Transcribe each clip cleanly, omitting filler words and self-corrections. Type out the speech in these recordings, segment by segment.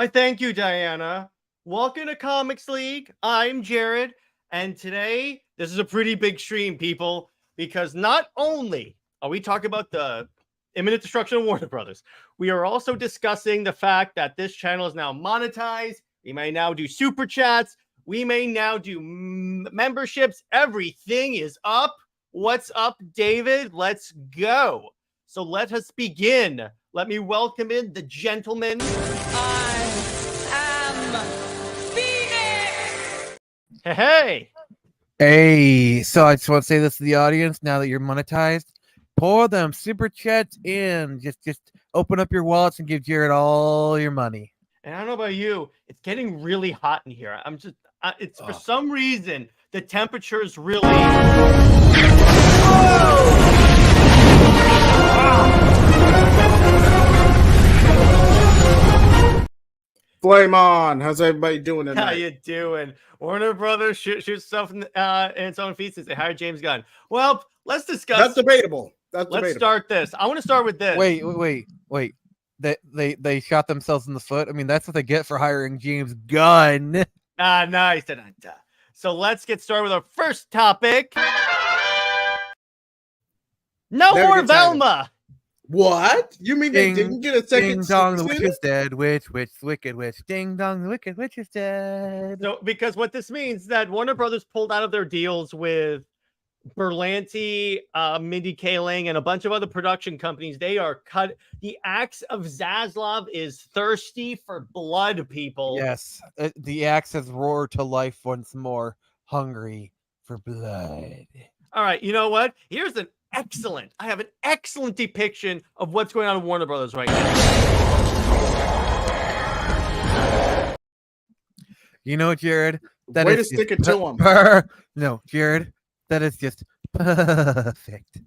Why, thank you, Diana. Welcome to Comics League. I'm Jared, and today this is a pretty big stream, people, because not only are we talking about the imminent destruction of Warner Brothers, we are also discussing the fact that this channel is now monetized. We may now do super chats. We may now do memberships. Everything is up. What's up, David? Let's go. So let us begin. Let me welcome in the gentleman. I am Phoenix! Hey. Hey, so I just want to say this to the audience. Now that you're monetized, pour them super chats in. Just open up your wallets and give Jared all your money. And I don't know about you, it's getting really hot in here. I'm just, it's for some reason the temperature is really. Flame on. How's everybody doing tonight? How you doing? Warner Brothers shoots stuff in its own feet since they hired James Gunn. Well, let's discuss. That's debatable. Let's start this. I want to start with this. Wait. They shot themselves in the foot. I mean, that's what they get for hiring James Gunn. Nice. So let's get started with our first topic. No Never more gets tired. Velma. What? You mean they didn't get a second Ding dong, the season? witch is dead. Witch, wicked witch. Ding dong, the wicked witch is dead. So, because what this means is that Warner Brothers pulled out of their deals with Berlanti, Mindy Kaling, and a bunch of other production companies. They are cut. The axe of Zaslav is thirsty for blood, people. Yes, the axe has roared to life once more, hungry for blood. All right, you know what? I have an excellent depiction of what's going on in Warner Brothers right now. You know, Jared, that Way is to stick it just to him. No, Jared, that is just perfect.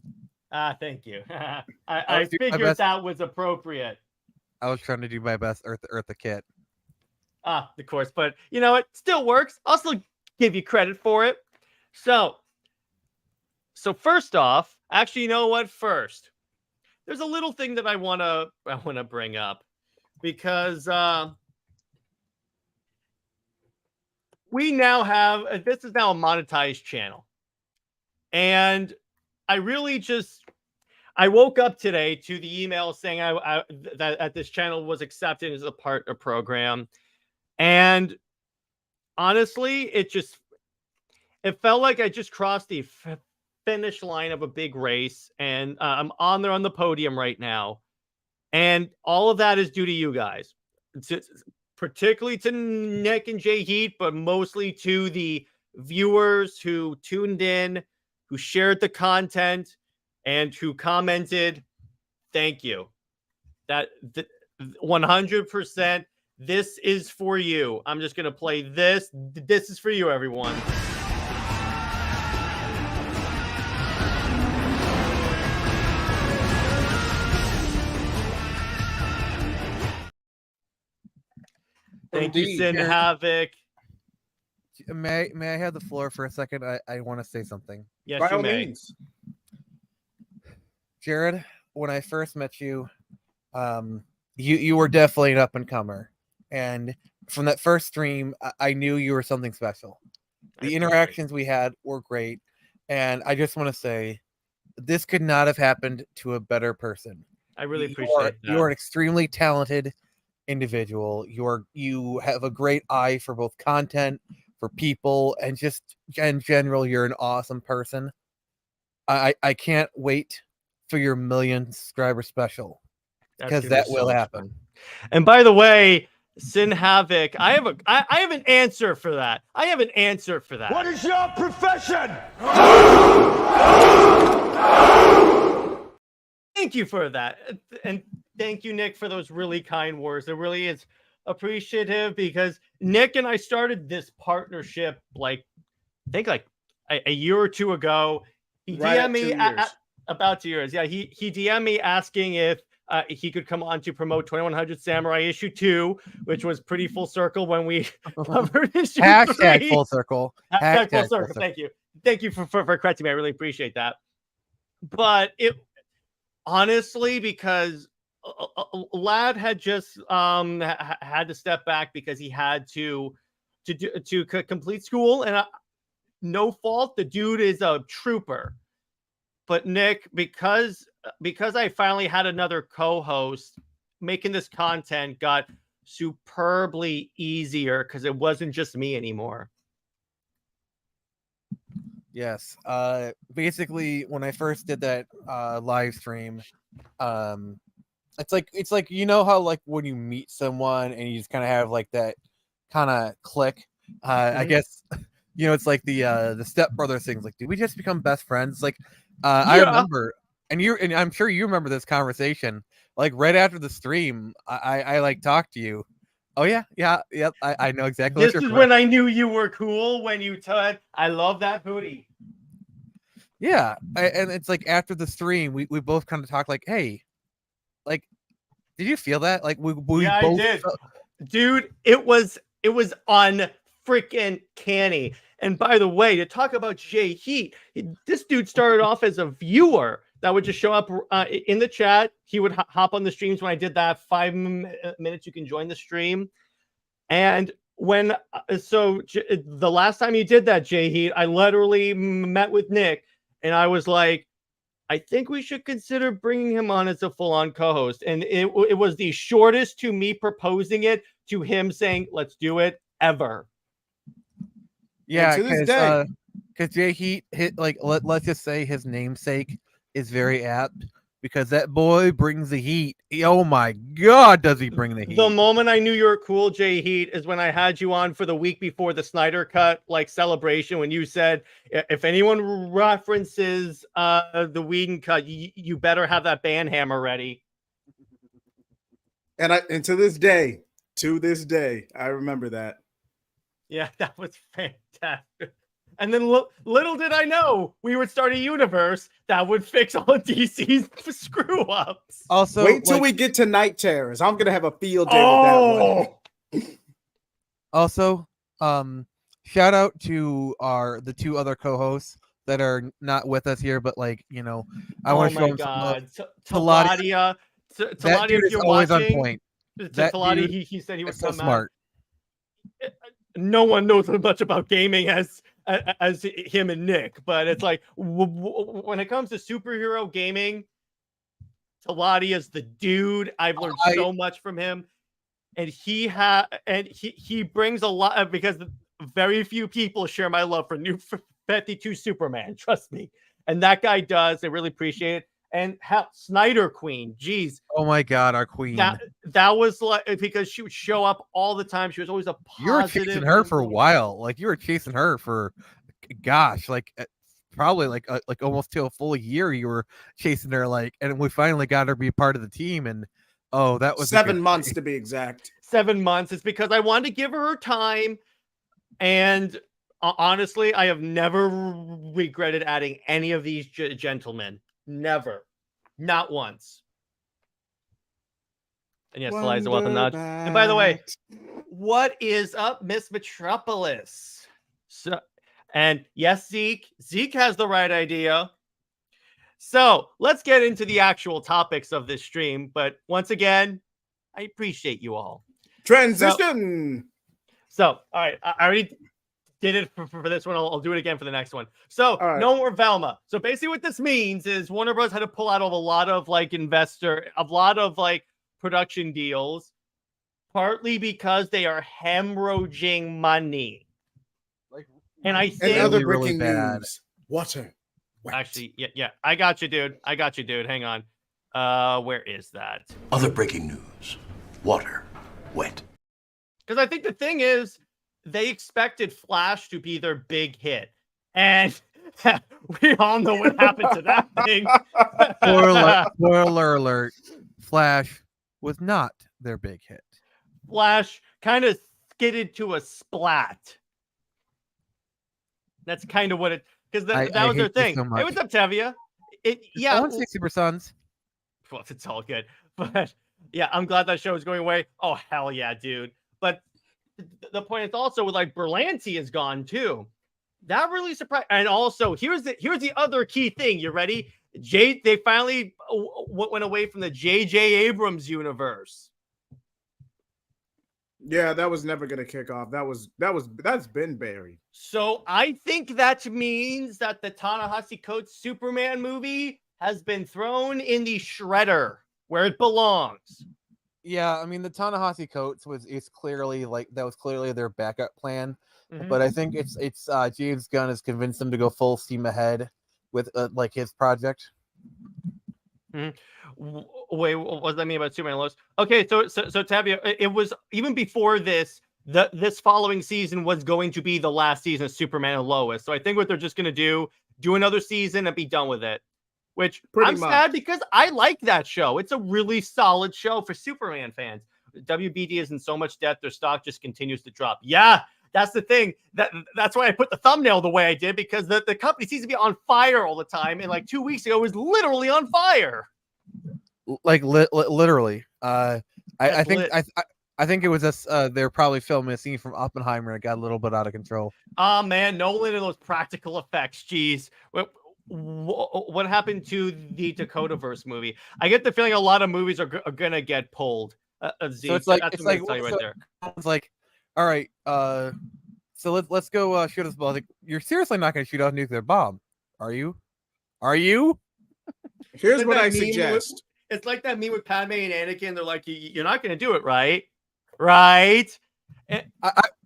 Thank you. I figured that was appropriate. I was trying to do my best, Eartha Kitt. Of course, but you know it still works. I'll still give you credit for it. So first off, actually, you know what? First, there's a little thing that I wanna bring up because we now have this is now a monetized channel, and I woke up today to the email saying that this channel was accepted as a partner program, and honestly, it felt like I just crossed the finish line of a big race, and I'm on the podium right now, and all of that is due to you guys, particularly to Nick and JJheat, but mostly to the viewers who tuned in, who shared the content, and who commented. Thank you. That 100%. This is for you. I'm just gonna play this. This is for you, everyone. Thank you, Sin Havoc. May I have the floor for a second? I want to say something. Yes, By you all may. means. Jared, when I first met you, you were definitely an up and comer, and from that first stream, I knew you were something special. The interactions we had were great, and I just want to say, this could not have happened to a better person. I really appreciate that. You are an extremely talented individual. You have a great eye for both content, for people, and just in general, you're an awesome person. I can't wait for your 1 million subscriber special, because that will happen. And by the way, Sin Havoc, I have an answer for that. What is your profession? Thank you for that. And thank you, Nick, for those really kind words. It really is appreciative, because Nick and I started this partnership I think a year or two ago. He DM'd me about 2 years. Yeah, he DM'd me asking if he could come on to promote 2100 Samurai issue 2, which was pretty full circle when we covered issue 3. Hashtag full circle. Hashtag full circle. Thank you for correcting me. I really appreciate that. But it honestly, because Lad had just had to step back because he had to complete school, and no fault. The dude is a trooper. But Nick, because I finally had another co-host, making this content got superbly easier because it wasn't just me anymore. Yes. Basically, when I first did that live stream, it's like you know how like when you meet someone and you just kind of have like that kind of click. I guess it's like the Step Brothers things. Like, did we just become best friends? Like, I remember, and I'm sure you remember this conversation. Like right after the stream, I like talked to you. Oh yeah, I know exactly. This is when I knew you were cool, when you said, "I love that hoodie." Yeah, and it's like after the stream, we both kind of talked like, "Hey, like, did you feel that?" Like we both I did, dude. It was unfreaking canny. And by the way, to talk about JJheat, this dude started off as a viewer that would just show up in the chat. He would hop on the streams when I did that 5 minutes. You can join the stream. And when the last time you did that, JJheat, I literally met with Nick, and I was like, I think we should consider bringing him on as a full-on co-host. And it was the shortest to me proposing it to him saying, let's do it, ever. Yeah, because JJheat hit like let's just say his namesake is very apt because that boy brings the heat. Oh my god, does he bring the heat? The moment I knew you were cool, JJheat, is when I had you on for the week before the Snyder cut like celebration, when you said if anyone references the Whedon cut, you better have that band hammer ready. And to this day, I remember that. Yeah, that was fantastic. And then little did I know we would start a universe that would fix all of DC's screw ups. Also, wait till we get to Night Terrors. I'm gonna have a field day with that one. Also, shout out to the 2 other co-hosts that are not with us here, but like I want to show them God. Teladia. Teladia, if you're always watching, on point. Teladia, he said he would so come smart. No one knows as much about gaming as him and Nick, but it's like when it comes to superhero gaming, Teladia is the dude. I've learned so much from him, and he brings a lot because very few people share my love for New 52 Superman. Trust me, and that guy does. I really appreciate it. And Snyder Queen, geez. Oh my god, our queen. That was like, because she would show up all the time. She was always a positive. You were chasing her for a while. Like you were chasing her for, gosh, like probably like almost to a full year. You were chasing her, like, and we finally got her to be part of the team. And oh, that was 7 months to be exact. 7 months. It's because I wanted to give her time, and honestly, I have never regretted adding any of these gentlemen. Never. Not once. And yes, Eliza, welcome, nudge. And by the way, what is up, Miss Metropolis? So, and yes, Zeke has the right idea. So let's get into the actual topics of this stream. But once again, I appreciate you all. Transition. So all right, I already did it for this one. I'll do it again for the next one. So no more Velma. So basically what this means is Warner Bros. Had to pull out of a lot of production deals, partly because they are hemorrhaging money. And I think other breaking news. Water. Wet. Actually, yeah. I got you, dude. Hang on. Where is that? Other breaking news. Water. Wet. Because I think the thing is, they expected Flash to be their big hit. And we all know what happened to that thing. Spoiler alert. Flash was not their big hit. Flash kind of skidded to a splat. That's kind of what it... Because that was their thing. So hey, what's up, Tevia? I want to see Super Sons. Well, it's all good. But yeah, I'm glad that show is going away. Oh, hell yeah, dude. But the point is also with like Berlanti is gone too. That really surprised. And also here's the other key thing. You ready? They finally went away from the J.J. Abrams universe. Yeah, that was never gonna kick off. That's been buried. So I think that means that the Ta-Nehisi Coates Superman movie has been thrown in the shredder where it belongs. Yeah, I mean the Ta-Nehisi Coates was clearly their backup plan, Mhm. but I think it's James Gunn has convinced them to go full steam ahead with like his project. Wait, what does that mean about Superman and Lois? Okay, so Tavia, it was even before this. This following season was going to be the last season of Superman and Lois. So I think what they're just going to do another season and be done with it. Which I'm sad because I like that show. It's a really solid show for Superman fans. WBD is in so much debt, their stock just continues to drop. Yeah, that's the thing. That's why I put the thumbnail the way I did, because the company seems to be on fire all the time. And like 2 weeks ago, it was literally on fire. Like literally. I think it was just they're probably filming a scene from Oppenheimer and it got a little bit out of control. Oh man, Nolan and those practical effects. Jeez. What happened to the Dakotaverse movie? I get the feeling a lot of movies are gonna get pulled. So it's like it's like, all right, so let's go shoot this ball. Like, you're seriously not going to shoot off a nuclear bomb, are you? Here's what I suggest. It's like that meme with Padme and Anakin. They're like, you're not going to do it, right? Right?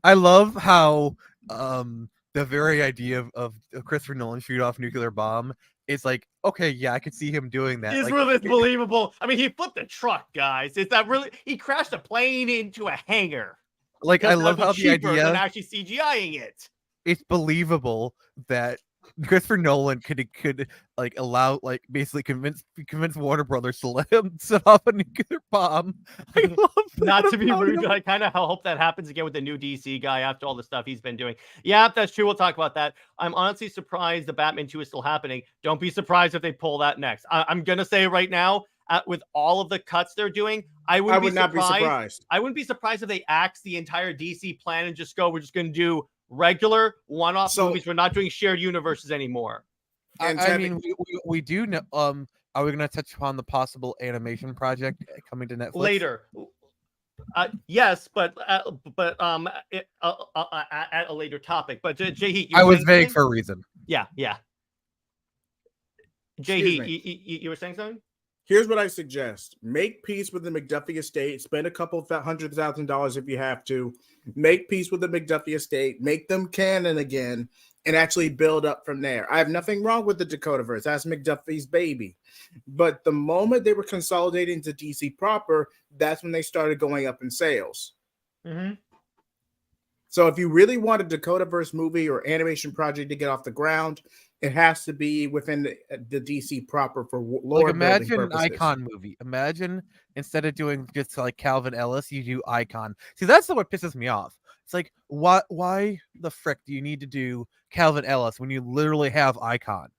I love how the very idea of Christopher Nolan shoot off a nuclear bomb is like, okay, yeah, I could see him doing that. It's like, really believable. I mean, he flipped a truck, guys. Is that really? He crashed a plane into a hangar. Like, I love how the idea than actually CGIing it. It's believable that Christopher Nolan could like allow, like, basically convince Warner Brothers to let him set off a nuclear bomb. I love that. Not to be rude, but I kind of hope that happens again with the new DC guy after all the stuff he's been doing. Yeah, that's true. We'll talk about that. I'm honestly surprised the Batman 2 is still happening. Don't be surprised if they pull that next. I'm gonna say right now, with all of the cuts they're doing, I would not be surprised. I wouldn't be surprised if they axe the entire DC plan and just go, we're just going to do regular one-off movies. We're not doing shared universes anymore. I mean, we do know. Are we going to touch upon the possible animation project coming to Netflix later? Yes, but at a later topic. But JJheat, I was vague for a reason. Yeah. JJheat, you were saying something? Here's what I suggest. Make peace with the McDuffie estate. Spend a couple of $100,000 if you have to. Make peace with the McDuffie estate. Make them canon again and actually build up from there. I have nothing wrong with the Dakotaverse. That's McDuffie's baby. But the moment they were consolidating to DC proper, that's when they started going up in sales. Mm-hmm. So if you really want a Dakotaverse movie or animation project to get off the ground, it has to be within the DC proper for lore. Like, imagine an Icon movie. Imagine instead of doing just like Calvin Ellis, you do Icon. See, that's what pisses me off. It's like, why the frick do you need to do Calvin Ellis when you literally have Icon?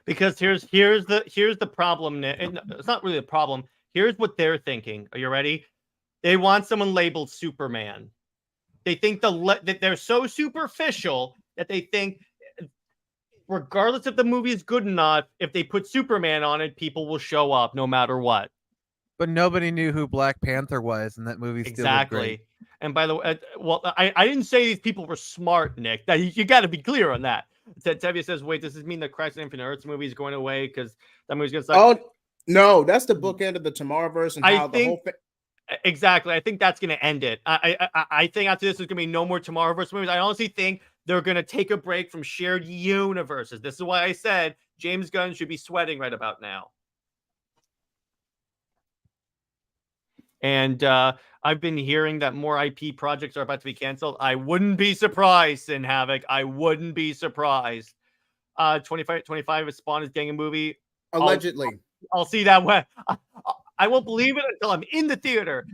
Because here's the problem. And it's not really a problem. Here's what they're thinking. Are you ready? They want someone labeled Superman. They think that they're so superficial that they think, regardless if the movie is good or not, if they put Superman on it, people will show up no matter what. But nobody knew who Black Panther was, and that movie still looked great. And by the way, I didn't say these people were smart, Nick. Now, you got to be clear on that. Tevye says, wait, does this mean the Crisis on Infinite Earths movie is going away because that movie's going to suck? Oh, no, that's the bookend of the Tomorrowverse and how the whole thing... Exactly. I think that's going to end it. I think after this, there's going to be no more Tomorrowverse movies. I honestly think they're going to take a break from shared universes. This is why I said James Gunn should be sweating right about now. And I've been hearing that more IP projects are about to be canceled. I wouldn't be surprised, Sin Havoc. I wouldn't be surprised. 25 if Spawn is getting a movie. Allegedly. I'll see that when I won't believe it until I'm in the theater.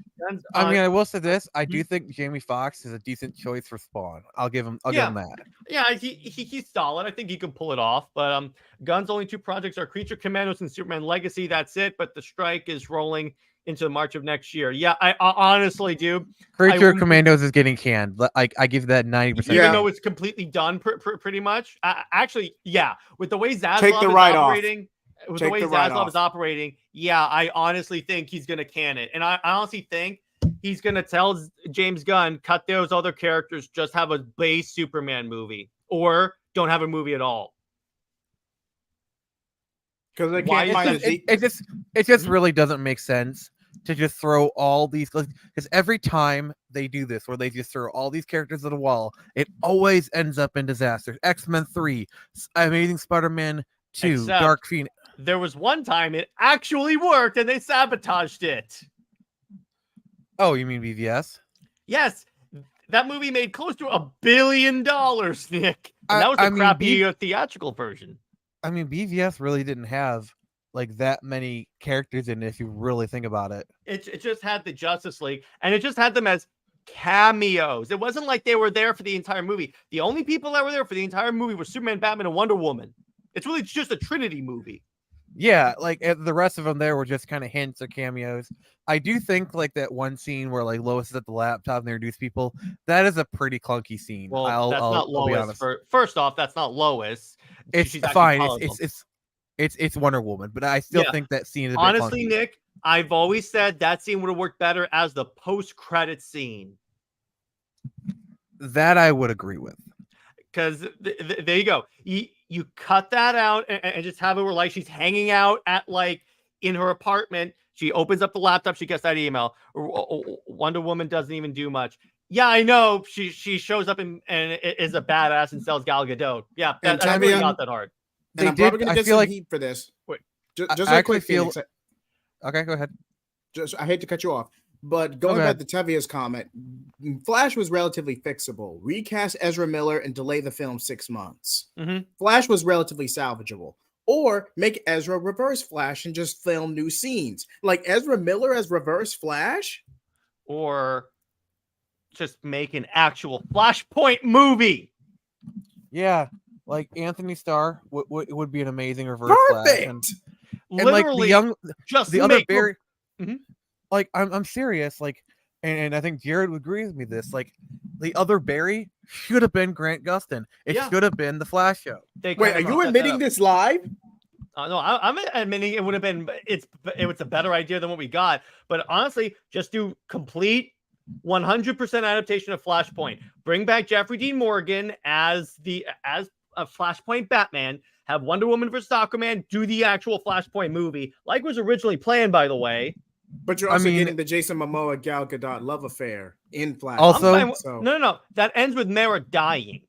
I mean, I will say this: I do think Jamie Foxx is a decent choice for Spawn. I'll give him that. Yeah, he's solid. I think he can pull it off. But Gunn's only two projects are Creature Commandos and Superman Legacy. That's it. But the strike is rolling into March of next year. Yeah, I honestly do. Creature Commandos is getting canned. I give that 90%. Even though it's completely done, pretty much. Actually, yeah. With the way Zaslav Take the is write operating. with Take the way the write Zaslav off. is operating, yeah, I honestly think he's going to can it. And I honestly think he's going to tell James Gunn, cut those other characters, just have a base Superman movie or don't have a movie at all. Because they Why can't is find that- a Zeke. It just Mhm. really doesn't make sense to just throw all these, because every time they do this where they just throw all these characters at a wall, it always ends up in disasters. X-Men 3, Amazing Spider-Man 2, Except- Dark Phoenix. There was one time it actually worked and they sabotaged it. Oh, you mean BVS? Yes, that movie made close to $1 billion, Nick. And that was the I mean, crappy theatrical version. I mean, BVS really didn't have like that many characters in it if you really think about it. It just had the Justice League, and it just had them as cameos. It wasn't like they were there for the entire movie. The only people that were there for the entire movie were Superman, Batman, and Wonder Woman. It's really just a Trinity movie. Yeah, like the rest of them there were just kind of hints or cameos. I do think like that one scene where like Lois is at the laptop and they introduce people, that is a pretty clunky scene. Well, that's not I'll be Lois. honest. First off, that's not Lois. It's She's actually fine. colorful. It's Wonder Woman, but I still Yeah. think that scene is a bit Honestly, clunky. Nick, I've always said that scene would have worked better as the post-credit scene. That I would agree with. Because there you go. You cut that out and just have it where like she's hanging out at like in her apartment. She opens up the laptop. She gets that email. Wonder Woman doesn't even do much. Yeah, I know. She shows up and is a badass and sells Gal Gadot. Yeah, And that's really Tavia- not that hard. And They I'm probably did. gonna I get feel some like. heat for this. Wait. Just I real actually quick, feel- Phoenix, Okay, go ahead. I hate to cut you off, but going ahead. back to Tevia's comment, Flash was relatively fixable. Recast Ezra Miller and delay the film 6 months. Mhm. Flash was relatively salvageable. Or make Ezra reverse Flash and just film new scenes. Like Ezra Miller as reverse Flash? Or just make an actual Flashpoint movie. Yeah, like Anthony Starr would be an amazing reverse Flash. Perfect. And like the Literally, young, just the other make Barry, Mhm. like I'm serious, like, and I think Jared would agree with me this, like the other Barry should have been Grant Gustin. It Yeah. should have been the Flash show. They Wait, are kinda you set that admitting up. this live? No, I'm admitting it would have been. It was a better idea than what we got. But honestly, just do complete 100% adaptation of Flashpoint. Bring back Jeffrey Dean Morgan as a Flashpoint Batman. Have Wonder Woman versus Aquaman. Do the actual Flashpoint movie, like was originally planned, by the way. But you're I also mean- getting the Jason Momoa Gal Gadot love affair in Flash. Also- I'm fine with- So- no. That ends with Mara dying.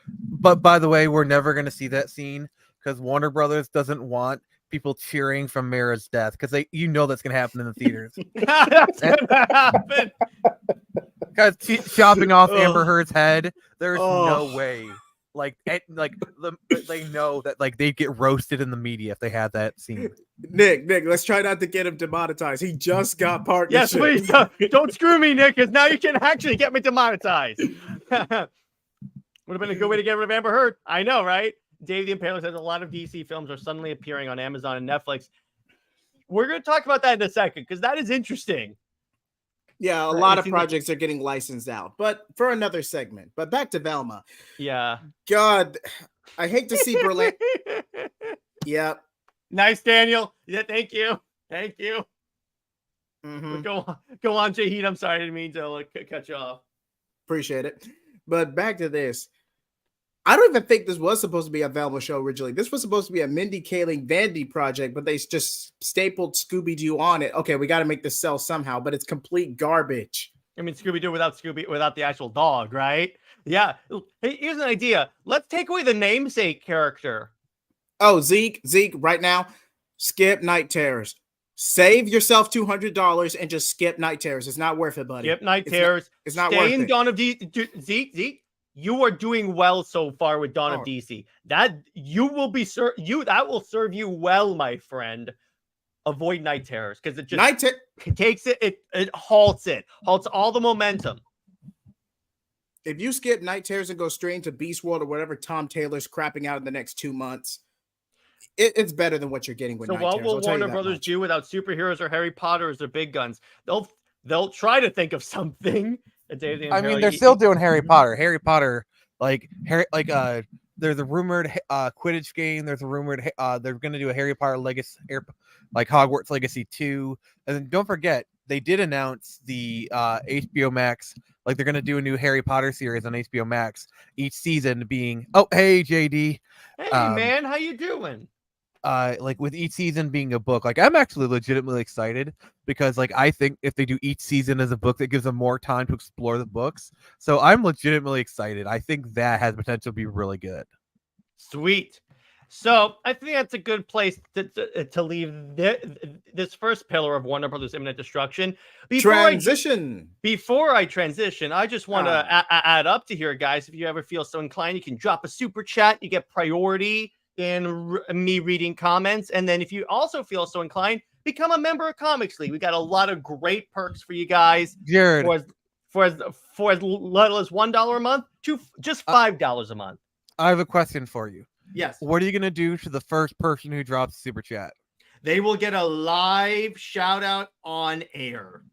But by the way, we're never going to see that scene because Warner Brothers doesn't want people cheering from Mara's death because that's going to happen in the theaters. That's gonna happen. Guys, chopping off Ugh. Amber Heard's head. There's Oh. no way. Like they know that like they'd get roasted in the media if they had that scene. Nick, let's try not to get him demonetized. He just got Yes, partnership. please don't screw me, Nick, because now you can actually get me demonetized. Would have been a good way to get rid of Amber Heard. I know, right? Dave the Impaler says a lot of DC films are suddenly appearing on Amazon and Netflix. We're going to talk about that in a second because that is interesting. Yeah, a Right, lot it of seems like- projects are getting licensed out, but for another segment. But back to Velma. Yeah. God, I hate to see Berlin. Yep. Nice, Daniel. Yeah, thank you. Thank you. Mhm. Go on, JJheat. I'm sorry, I didn't mean to cut you off. Appreciate it. But back to this. I don't even think this was supposed to be a Velma show originally. This was supposed to be a Mindy Kaling Vandy project, but they just stapled Scooby-Doo on it. Okay, we got to make this sell somehow, but it's complete garbage. I mean, Scooby-Doo without the actual dog, right? Yeah. Hey, here's an idea. Let's take away the namesake character. Oh, Zeke, right now, skip Night Terrors. Save yourself $200 and just skip Night Terrors. It's not worth it, buddy. Skip Night It's not- Terrors. It's not Stay worth in it. Dawn of DC. Zeke, you are doing well so far with Dawn of Oh. DC. That you will be that will serve you well, my friend. Avoid Night Terrors because it just takes it halts all the momentum. If you skip Night Terrors and go straight into Beast World or whatever Tom Taylor's crapping out in the next 2 months, it's better than what you're getting with So Night what Terrors. will I'll tell you Warner that Brothers much. do without superheroes or Harry Potter as their big guns? They'll try to think of something. I mean, they're still doing Harry Potter. Harry Potter, like there's a rumored Quidditch game. There's a rumored they're going to do a Harry Potter Legacy, like Hogwarts Legacy 2. And then don't forget, they did announce the HBO Max. Like they're going to do a new Harry Potter series on HBO Max. Each season being, oh hey JD, Hey man, how you doing? like with each season being a book. Like I'm actually legitimately excited because like I think if they do each season as a book, that gives them more time to explore the books. So I'm legitimately excited. I think that has potential to be really good. Sweet. So I think that's a good place to leave this first pillar of Warner Brothers imminent destruction. Before I transition, I just want to add up to here, guys. If you ever feel so inclined, you can drop a super chat. You get priority in me reading comments. And then if you also feel so inclined, become a member of Comics League. We got a lot of great perks for you guys. Jared, for as little as $1 a month to just $5 a month. I have a question for you. Yes. What are you going to do to the first person who drops super chat? They will get a live shout out on air.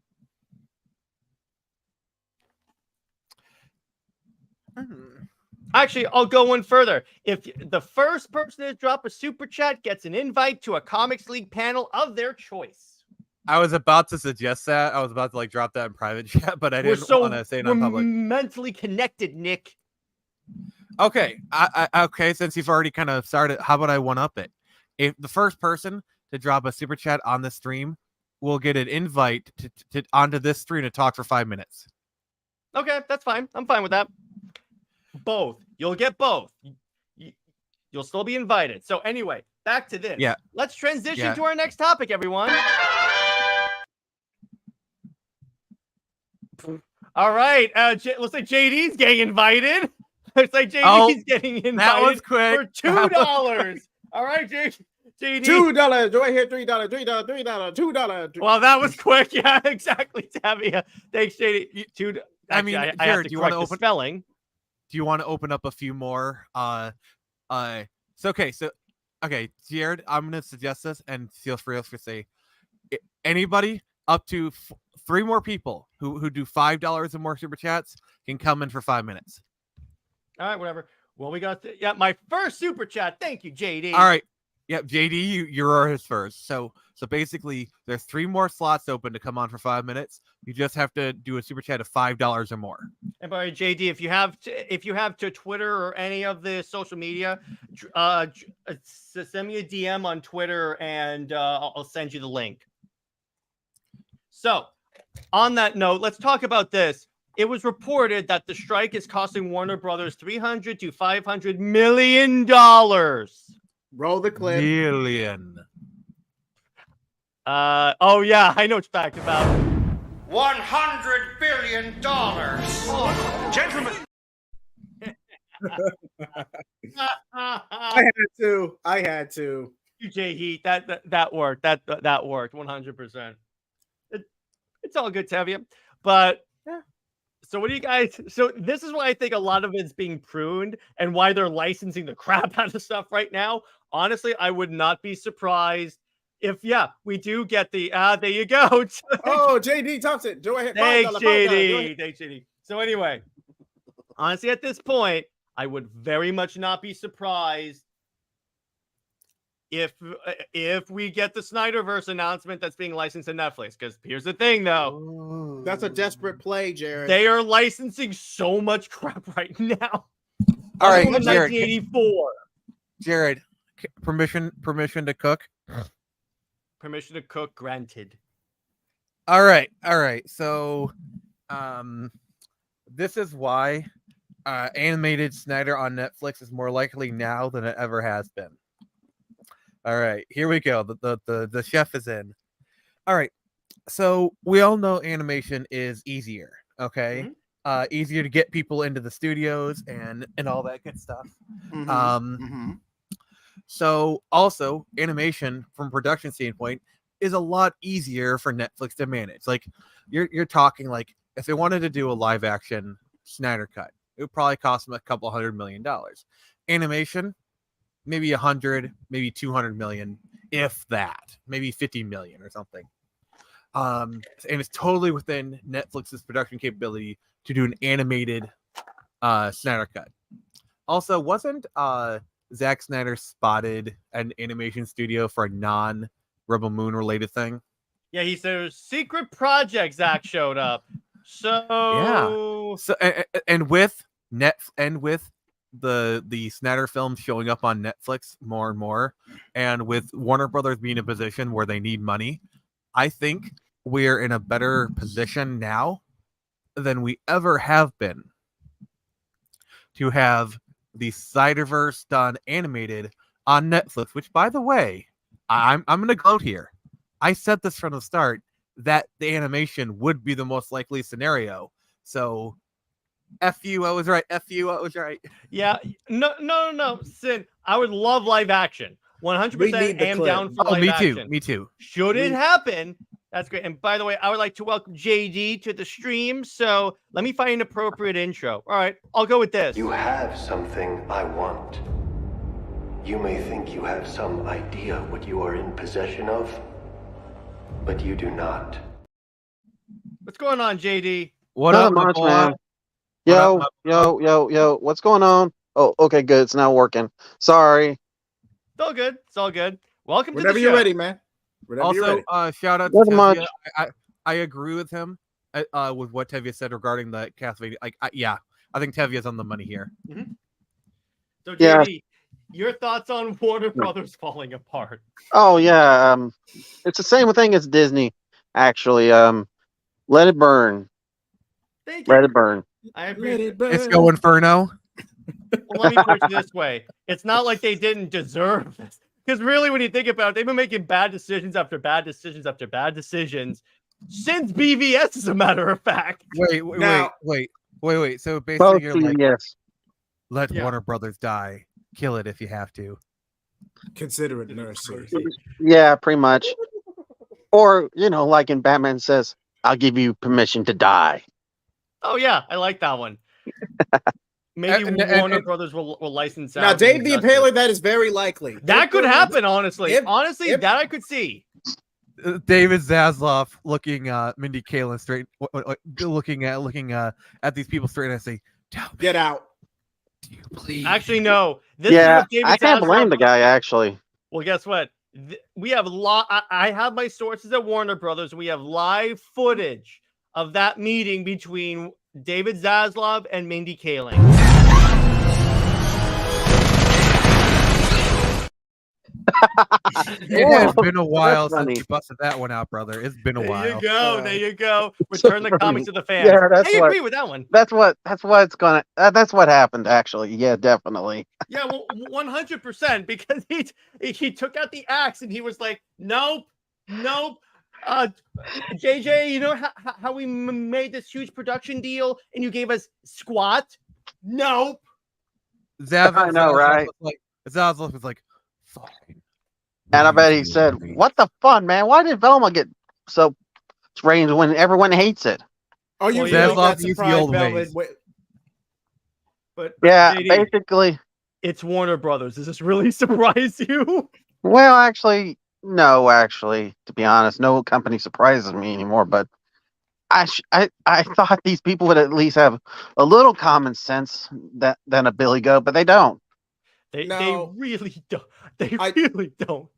Actually, I'll go one further. If the first person to drop a super chat gets an invite to a Comics League panel of their choice. I was about to suggest that. I was about to like drop that in private chat, but I didn't want to say it on public. Mentally connected, Nick. Okay, okay. Since you've already kind of started, how about I one up it? If the first person to drop a super chat on the stream will get an invite to onto this stream to talk for 5 minutes. Okay, that's fine. I'm fine with that. Both. You'll get both. You'll still be invited. So anyway, back to this. Yeah. Let's transition to our next topic, everyone. All right. Looks like JD's getting invited. Looks like JD's getting invited. That was quick. For $2. All right, JD. $2. Do I hear $3? $2. Well, that was quick. Yeah, exactly, Tavia. Thanks, JD. $2. I mean, I have Jared, to do you want to correct the open spelling? Do you want to open up a few more? Okay, Jared, I'm gonna suggest this, and feel free to say anybody up to 3 more people who do $5 or more super chats can come in for 5 minutes. All right, whatever. Well, we got my first super chat. Thank you, JD. All right. Yep, JD, you're his first. So basically, there's 3 more slots open to come on for 5 minutes. You just have to do a super chat of $5 or more. And by JD, if you have to Twitter or any of the social media, send me a DM on Twitter, and I'll send you the link. So, on that note, let's talk about this. It was reported that the strike is costing Warner Brothers $300 to $500 million. Roll the clip. Million. Oh yeah, I know what you're talking about. $100 billion. Oh, gentlemen. I had to. JJheat, that worked. That worked 100%. It's all good, Tavia. But yeah. So what do you guys? So this is why I think a lot of it's being pruned and why they're licensing the crap out of stuff right now. Honestly, I would not be surprised if we do get the there you go. Oh, JD Thompson. Go ahead. Thanks, JD. Thanks, JD. So anyway, honestly, at this point, I would very much not be surprised if we get the Snyderverse announcement that's being licensed to Netflix. Because here's the thing, though. That's a desperate play, Jared. They are licensing so much crap right now. All right, Jared. 1984. Jared, permission to cook. Permission to cook granted. All right. So, this is why animated Snyder on Netflix is more likely now than it ever has been. All right, here we go. The chef is in. All right. So we all know animation is easier. Okay. Mm-hmm. Easier to get people into the studios and all that good stuff. Mm-hmm. So also animation from production standpoint is a lot easier for Netflix to manage. Like you're talking like if they wanted to do a live action Snyder cut, it would probably cost them $200 million. Animation, maybe 100, maybe 200 million, if that, maybe 50 million or something. And it's totally within Netflix's production capability to do an animated Snyder cut. Also, wasn't Zack Snyder spotted an animation studio for a non-Rebel Moon related thing? Yeah, he said secret project. Zach showed up. So So and with the Snyder films showing up on Netflix more and more, and with Warner Brothers being in a position where they need money, I think we're in a better position now than we ever have been to have the Snyderverse done animated on Netflix. Which, by the way, I'm gonna gloat here. I said this from the start that the animation would be the most likely scenario. So, F you, I was right. F you, I was right. yeah, no. Sin, I would love live action. We 100% need the am clip. down for Oh, live me action. too. Me too. Should it happen? That's great. And by the way, I would like to welcome JD to the stream. So let me find an appropriate intro. All right, I'll go with this. You have something I want. You may think you have some idea what you are in possession of, but you do not. What's going on, JD? What Not up, much, boy? man. What up, Yo. What's going on? Oh, okay, good. It's now working. Sorry. It's all good. It's all good. Welcome Whenever to the you're show. ready, man. Whenever you're Also, ready. shout out to Not much. Tevye. I agree with him with what Tevye said regarding the Castlevania. I think Tevye's on the money here. So Yeah. JD, your thoughts on Warner Brothers falling apart? Oh yeah. It's the same thing as Disney, actually. Let it burn. Thank you. Let it burn. I Let appreciate it it. burn. It's go Inferno. Well, let me put it this way. It's not like they didn't deserve this. Because really, when you think about it, they've been making bad decisions after bad decisions after bad decisions since BVS, as a matter of fact. Wait. So basically, Both you're like, yes. let Yeah. Warner Brothers die. Kill it if you have to. Consider it mercy. Yeah, pretty much. Or like in Batman says, "I'll give you permission to die." Oh, yeah, I like that one. Maybe And- Warner Brothers will license out. Now, Dave the Injustice. Impaler, that is very likely. That could happen, honestly. if- Honestly, if- that I could see. David Zaslav looking Mindy Kaling straight, looking at these people straight and say, "Tell me, Get out. do you believe?" Actually, no. This is Yeah, what David I can't blame Zaslav- the guy. Actually, Well, guess what? We have I have my sources at Warner Brothers. We have live footage of that meeting between David Zaslav and Mindy Kaling. It has Whoa, been a while that's since funny. you busted that one out, brother. It's been a There while. you go. Uh, There you go. Return the comics to the fans. Yeah, that's I what- agree with that one. that's what it's gonna. That's what happened. Actually, yeah, definitely. Yeah, well, 100% because he took out the axe and he was like, nope. JJ, you know how we made this huge production deal and you gave us squat? Nope. I know, right? Zaslav was like, "Fine." And I bet he said, "What the fun, man? Why did Velma get so strange when everyone hates it?" Oh, you Well, feel Zaslav that used the surprise old Velvet? ways. But Yeah, JD, basically. it's Warner Brothers. Does this really surprise you? Well, actually, no. Actually, to be honest, no company surprises me anymore. But I thought these people would at least have a little common sense than a Billy Goat, but they don't. They No. really don't. They I- really don't.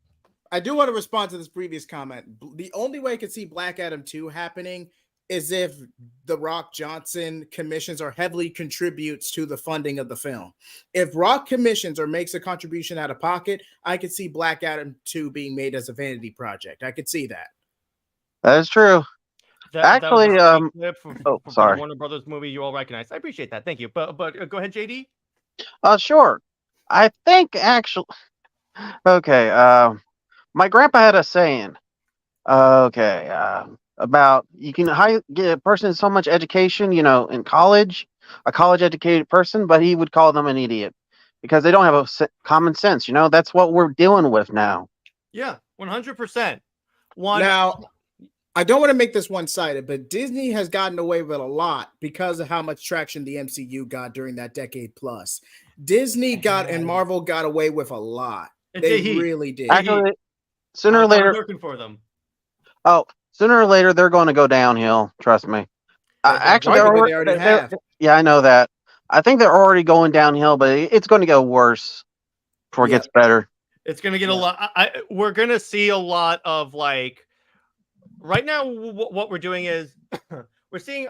I do want to respond to this previous comment. The only way I could see Black Adam 2 happening is if The Rock Johnson commissions or heavily contributes to the funding of the film. If Rock commissions or makes a contribution out of pocket, I could see Black Adam 2 being made as a vanity project. I could see that. That is true. That was Actually, a great clip for the sorry. Warner Brothers movie you all recognize. I appreciate that. Thank you. But go ahead, JD. Sure. I think actually. Okay. My grandpa had a saying. About you can get a person so much education, in college, a college educated person, but he would call them an idiot because they don't have common sense. That's what we're dealing with now. Yeah, 100%. Now, I don't want to make this one-sided, but Disney has gotten away with a lot because of how much traction the MCU got during that decade plus. Disney got and Marvel got away with a lot. And They JD, really did. Actually, sooner or I'm later, looking for them. sooner or later, they're going to go downhill. Trust me. Actually, arguably they already have. yeah, I know that. I think they're already going downhill, but it's going to go worse before it Yeah. gets better. It's going to get a Yeah. lot. We're going to see a lot of like right now. What we're doing is we're seeing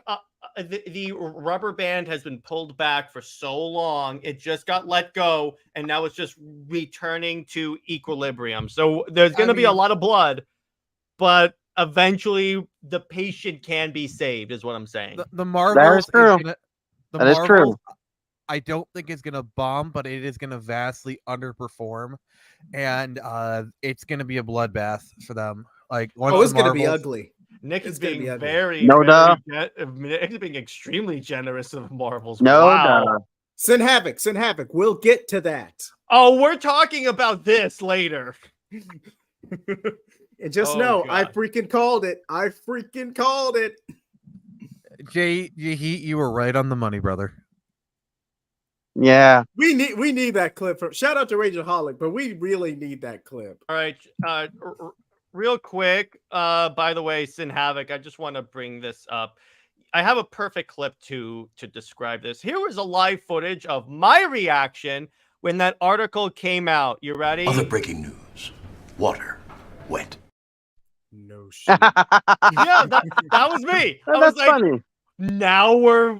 the rubber band has been pulled back for so long. It just got let go, and now it's just returning to equilibrium. So there's going to be a lot of blood, but eventually the patient can be saved, is what I'm saying. The Marvel true. That is true. I don't think it's gonna bomb, but it is gonna vastly underperform, and it's gonna be a bloodbath for them. Like once it's gonna be Marvels- ugly. Nick is It's gonna being be ugly. very, No duh. Nick is being extremely generous of Marvels. No, wow. duh. Send Havoc. We'll get to that. Oh, we're talking about this later. And just Oh, know, I God. freaking called it. JJheat, you were right on the money, brother. Yeah. We need that clip from. Shout out to Rageaholic, but we really need that clip. All right. Real quick. By the way, Sin Havoc, I just want to bring this up. I have a perfect clip to describe this. Here was a live footage of my reaction when that article came out. You ready? Other breaking news. Water. Wet. No shit. Yeah, that was me. I was That's like, funny. now we're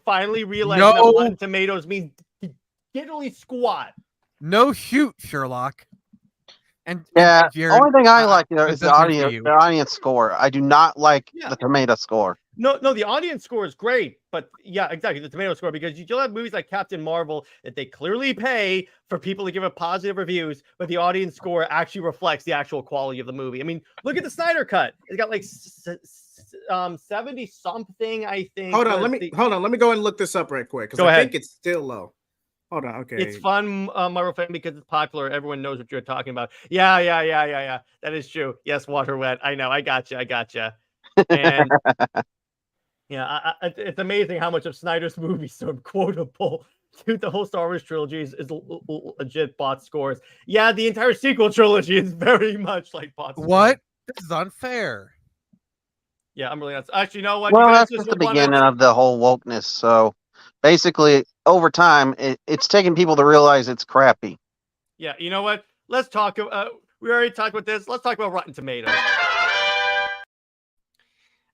finally realizing that No. Rotten Tomatoes means diddly squat. No shoot, Sherlock. And Yeah. Jared, Only thing I like this is the doesn't for you. audience score. I do not like Yeah. the tomato score. No, the audience score is great, but yeah, exactly, the tomato score, because you still have movies like Captain Marvel that they clearly pay for people to give it positive reviews, but the audience score actually reflects the actual quality of the movie. I mean, look at the Snyder cut. It's got like 70 something, I think. Hold on, let me go ahead and look this up right quick because Go I ahead. think it's still low. Hold on, okay. It's fun, Marvel fan, because it's popular. Everyone knows what you're talking about. Yeah. That is true. Yes, water wet. I know. I gotcha. And yeah, it's amazing how much of Snyder's movies are quotable. Dude, the whole Star Wars trilogy is legit bot scores. Yeah, the entire sequel trilogy is very much like bot scores. What? This is unfair. Yeah, I'm really not. Actually, you know what? Well, you guys that's just the wanna- beginning of the whole wokeness. So basically, over time, it's taking people to realize it's crappy. Yeah, you know what? Let's talk. We already talked about this. Let's talk about Rotten Tomatoes.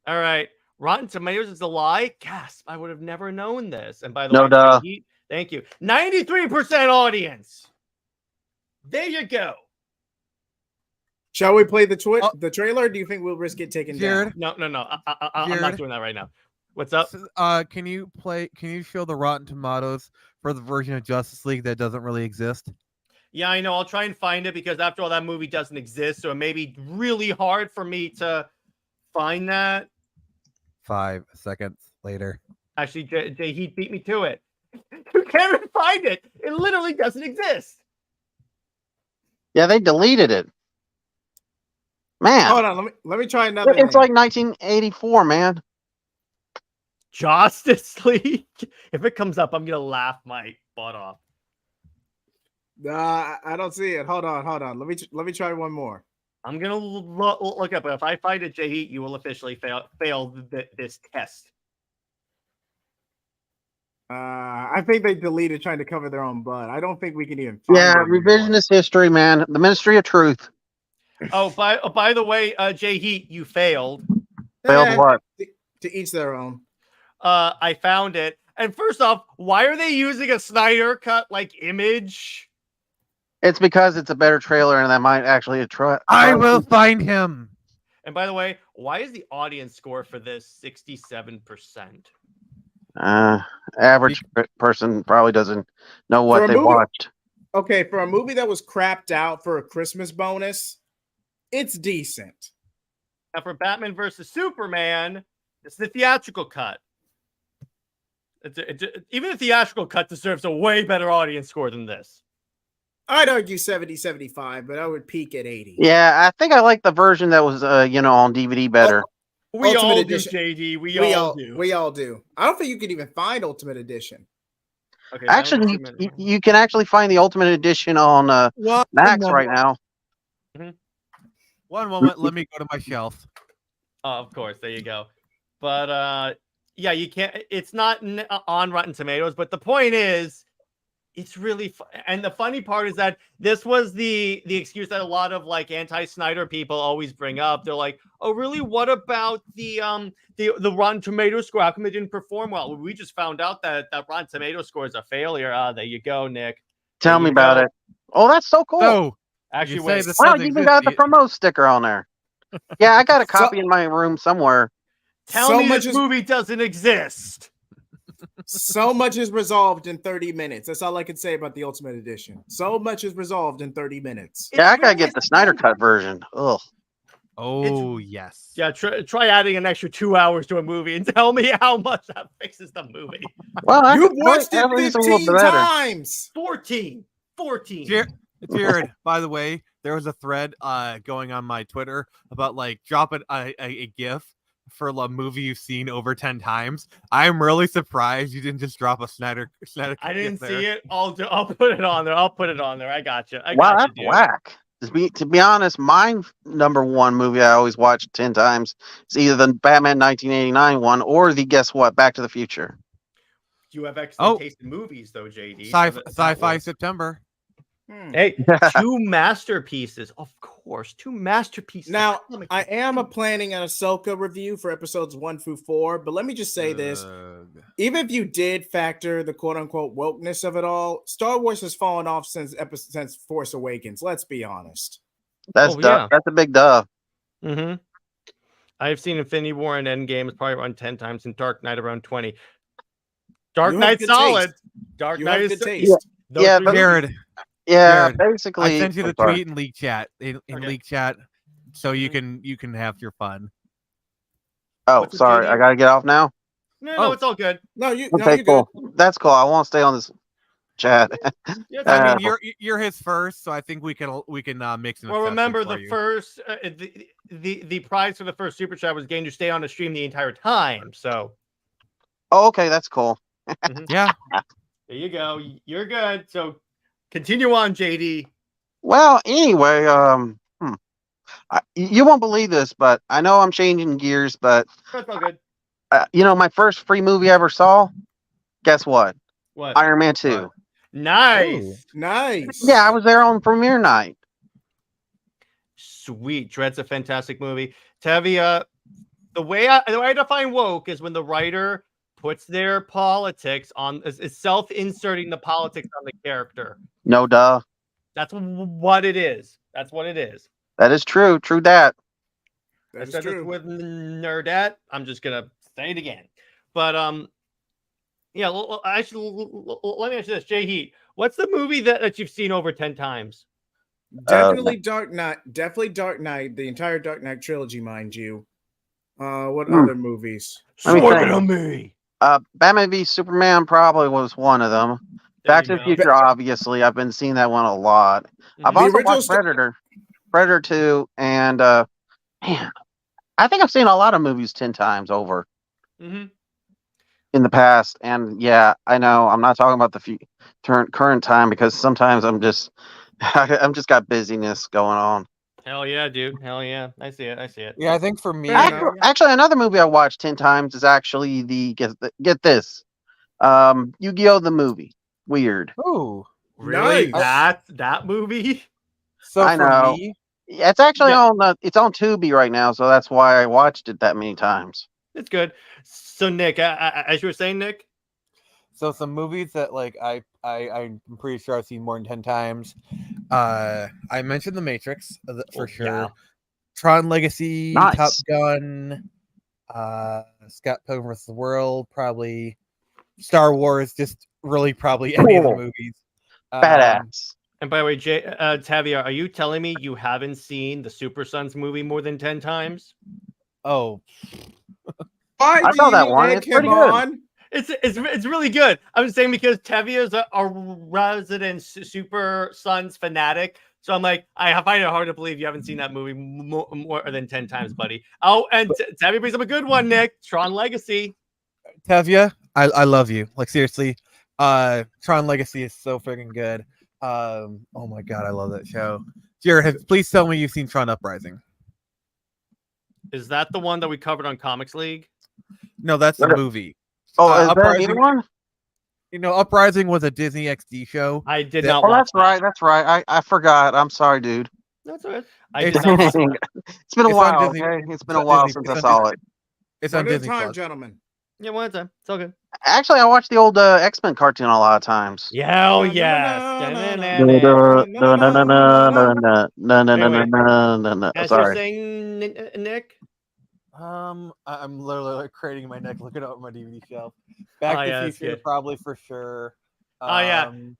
All right. Rotten Tomatoes is a lie? Gasp. I would have never known this. And by the No way, duh. thank you. 93% audience. There you go. Shall we play the trailer? Or do you think we'll risk it taken Jared? down? No. I'm not Jared? doing that right now. What's up? Can you show the Rotten Tomatoes for the version of Justice League that doesn't really exist? Yeah, I know. I'll try and find it because after all, that movie doesn't exist. So it may be really hard for me to find that. 5 seconds later. Actually, JJheat beat me to it. You can't even find it. It literally doesn't exist. Yeah, they deleted it. Man, Hold on, let me try another. it's like 1984, man. Justice League. If it comes up, I'm gonna laugh my butt off. I don't see it. Hold on. Let me try one more. I'm gonna look up. If I find it, JJheat, you will officially fail this test. I think they deleted trying to cover their own butt. I don't think we can even find Yeah, it anymore. revisionist history, man. The Ministry of Truth. Oh, by the way, JJheat, you failed. Failed what? To each their own. I found it. And first off, why are they using a Snyder cut like image? It's because it's a better trailer, and that might actually attract. I will find him. And by the way, why is the audience score for this 67%? Average person probably doesn't know For what a they movie- watched. Okay, for a movie that was crapped out for a Christmas bonus, it's decent. Now for Batman versus Superman, it's the theatrical cut. Even the theatrical cut deserves a way better audience score than this. I'd argue 70, 75, but I would peak at 80. Yeah, I think I like the version that was, on DVD better. We Ultimate all Edition. do, JD. We all do. We all do. I don't think you could even find Ultimate Edition. Okay, Actually, you can actually find the Ultimate Edition on Max right now. One moment, let me go to my shelf. Oh, of course, there you go. But yeah, you can't. It's not on Rotten Tomatoes, but the point is, it's really and the funny part is that this was the excuse that a lot of like anti-Snyder people always bring up. They're like, "Oh, really? What about the Rotten Tomatoes score? How come it didn't perform well?" We just found out that Rotten Tomatoes score is a failure. There you go, Nick. Tell me about it. Oh, that's so cool. So Actually, you say wait. this Wow, doesn't you even exist. got the promo sticker on there. Yeah, I got a copy in my room somewhere. Tell me this movie doesn't exist. So much is resolved in 30 minutes. That's all I can say about the Ultimate Edition. So much is resolved in 30 minutes. Yeah, I gotta get the Snyder Cut version. Ugh. Oh yes. Yeah, try adding an extra 2 hours to a movie and tell me how much that fixes the movie. Well, You've watched it everything's a little 15 better. times. 14. Jared, by the way, there was a thread going on my Twitter about like dropping a GIF for a movie you've seen over 10 times. I'm really surprised you didn't just drop a Snyder. I didn't see it. I'll put it on there. I got you. Wow, that's whack. To be honest, my number one movie I always watch 10 times is either the Batman 1989 one or the guess what, Back to the Future. You have excellent taste in movies, though, JD. Sci-fi September. Hey, two masterpieces, of course. Two masterpieces. Now, I am planning an Ahsoka review for episodes 1 through 4, but let me just say this. Even if you did factor the quote-unquote wokeness of it all, Star Wars has fallen off since Force Awakens. Let's be honest. That's That's a big duh. Mm-hmm. I've seen Infinity War and Endgame probably around 10 times, and Dark Knight around 20. Dark Knight's solid. Dark Knight is taste. Yeah, but Jared. Yeah, Jared, basically. I sent you the tweet in leak chat. Leak chat, so you can have your fun. Oh, sorry, I gotta get off now. No, it's all good. Okay, cool. Good. That's cool. I won't stay on this chat. I mean, you're his first, so I think we can mix. Well, remember the first the prize for the first super chat was getting to stay on the stream the entire time. So. Oh, okay, that's cool. Yeah. There you go. You're good. So. Continue on, JD. Well, anyway, you won't believe this, but I know I'm changing gears, but that's all good. My first free movie I ever saw, guess what? What? Iron Man 2. Nice. Ooh, nice. Yeah, I was there on premiere night. Sweet. Dread's a fantastic movie. Tevia, the way I define woke is when the writer puts their politics on, is self-inserting the politics on the character. No duh. That's what it is. That's what it is. That is true. True dat. I said this with Nerdette. I'm just gonna say it again. But yeah. Actually, let me ask you this, JJheat. What's the movie that you've seen over 10 times? Definitely Dark Knight. Definitely Dark Knight. The entire Dark Knight trilogy, mind you. What other movies? Sword on me. Batman v Superman probably was one of them. Back to the Future, obviously. I've been seeing that one a lot. I've also watched Predator 2, and man, I think I've seen a lot of movies 10 times over in the past. And yeah, I know I'm not talking about the current time because sometimes I'm just got busyness going on. Hell yeah, dude. Hell yeah. I see it. Yeah, I think for me, actually, another movie I watched 10 times is actually get this, Yu-Gi-Oh! The movie. Weird. Oh, really? Nice. That movie? So I know. Me, it's actually on Tubi right now, so that's why I watched it that many times. It's good. So Nick, as you were saying, Nick. So some movies that like I'm pretty sure I've seen more than 10 times. I mentioned The Matrix for sure. Yeah. Tron Legacy, nice. Top Gun, Scott Pilgrim vs. the World, probably Star Wars, just really probably any of the movies. Badass. And by the way, Tavia, are you telling me you haven't seen the Super Sons movie more than 10 times? Oh. I saw that one. It's pretty good. It's really good. I'm just saying because Tevia is a resident Super Sons fanatic. So I'm like, I find it hard to believe you haven't seen that movie more than 10 times, buddy. Oh, and Tevia brings up a good one, Nick. Tron Legacy. Tevia, I love you. Like, seriously. Tron Legacy is so freaking good. Oh my God, I love that show. Jared, please tell me you've seen Tron Uprising. Is that the one that we covered on Comics League? No, that's the What- movie. Oh, is that a Uprising. new one? Uprising was a Disney XD show. I did that- not Oh, watch that's right. That's right. I forgot. I'm sorry, dude. That's all right. I It's did not watch Dang. that. It's been a It's on while. Disney- Okay, it's been it's a on while Disney- since it's I on saw Disney- it. It's One on at a Disney time, Plus. gentlemen. Yeah, one time. It's all good. Actually, I watched the old X-Men cartoon a lot of times. Yeah, oh Na, na, yes. na, na, Da-na-na-na. As you're Sorry. saying, Nick? I'm literally like craning my neck, looking up at my DVD shelf. Back Oh, to yeah, the that's Future, good. probably for sure. Oh, yeah. Um,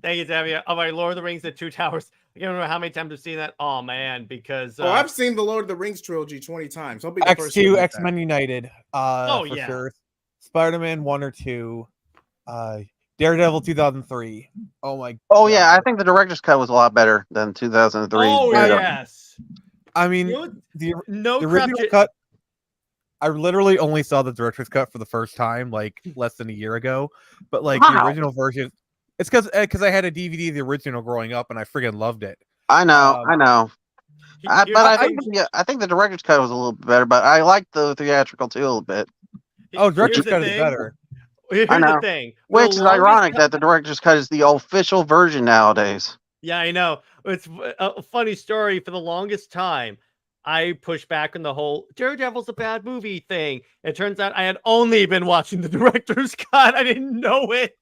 Thank you, Tavia. Oh, my Lord of the Rings, The Two Towers. I can't remember how many times I've seen that. Oh, man, because... Oh, I've seen the Lord of the Rings trilogy 20 times. I'll be the first to X2, admit X Men United. Oh, For yeah. sure. Spider-Man 1 or 2. Daredevil 2003. Oh my. Oh yeah, I God. think the director's cut was a lot better than 2003. Oh, Daredevil. yes. I mean, You know what? the No the crap. original cut. I literally only saw the director's cut for the first time like less than a year ago, but like the Wow. original version, it's because I had a DVD of the original growing up and I friggin' loved it. I know, Um, I know. Here's But the I thing. think I think the director's cut was a little bit better, but I like the theatrical too a little bit. Oh, director's Here's the cut is thing. better. Here's I the know. thing. For Which the is longest ironic ti- that the director's cut is the official version nowadays. Yeah, I know. It's a funny story. For the longest time, I pushed back on the whole Daredevil's a bad movie thing. It turns out I had only been watching the director's cut. I didn't know it.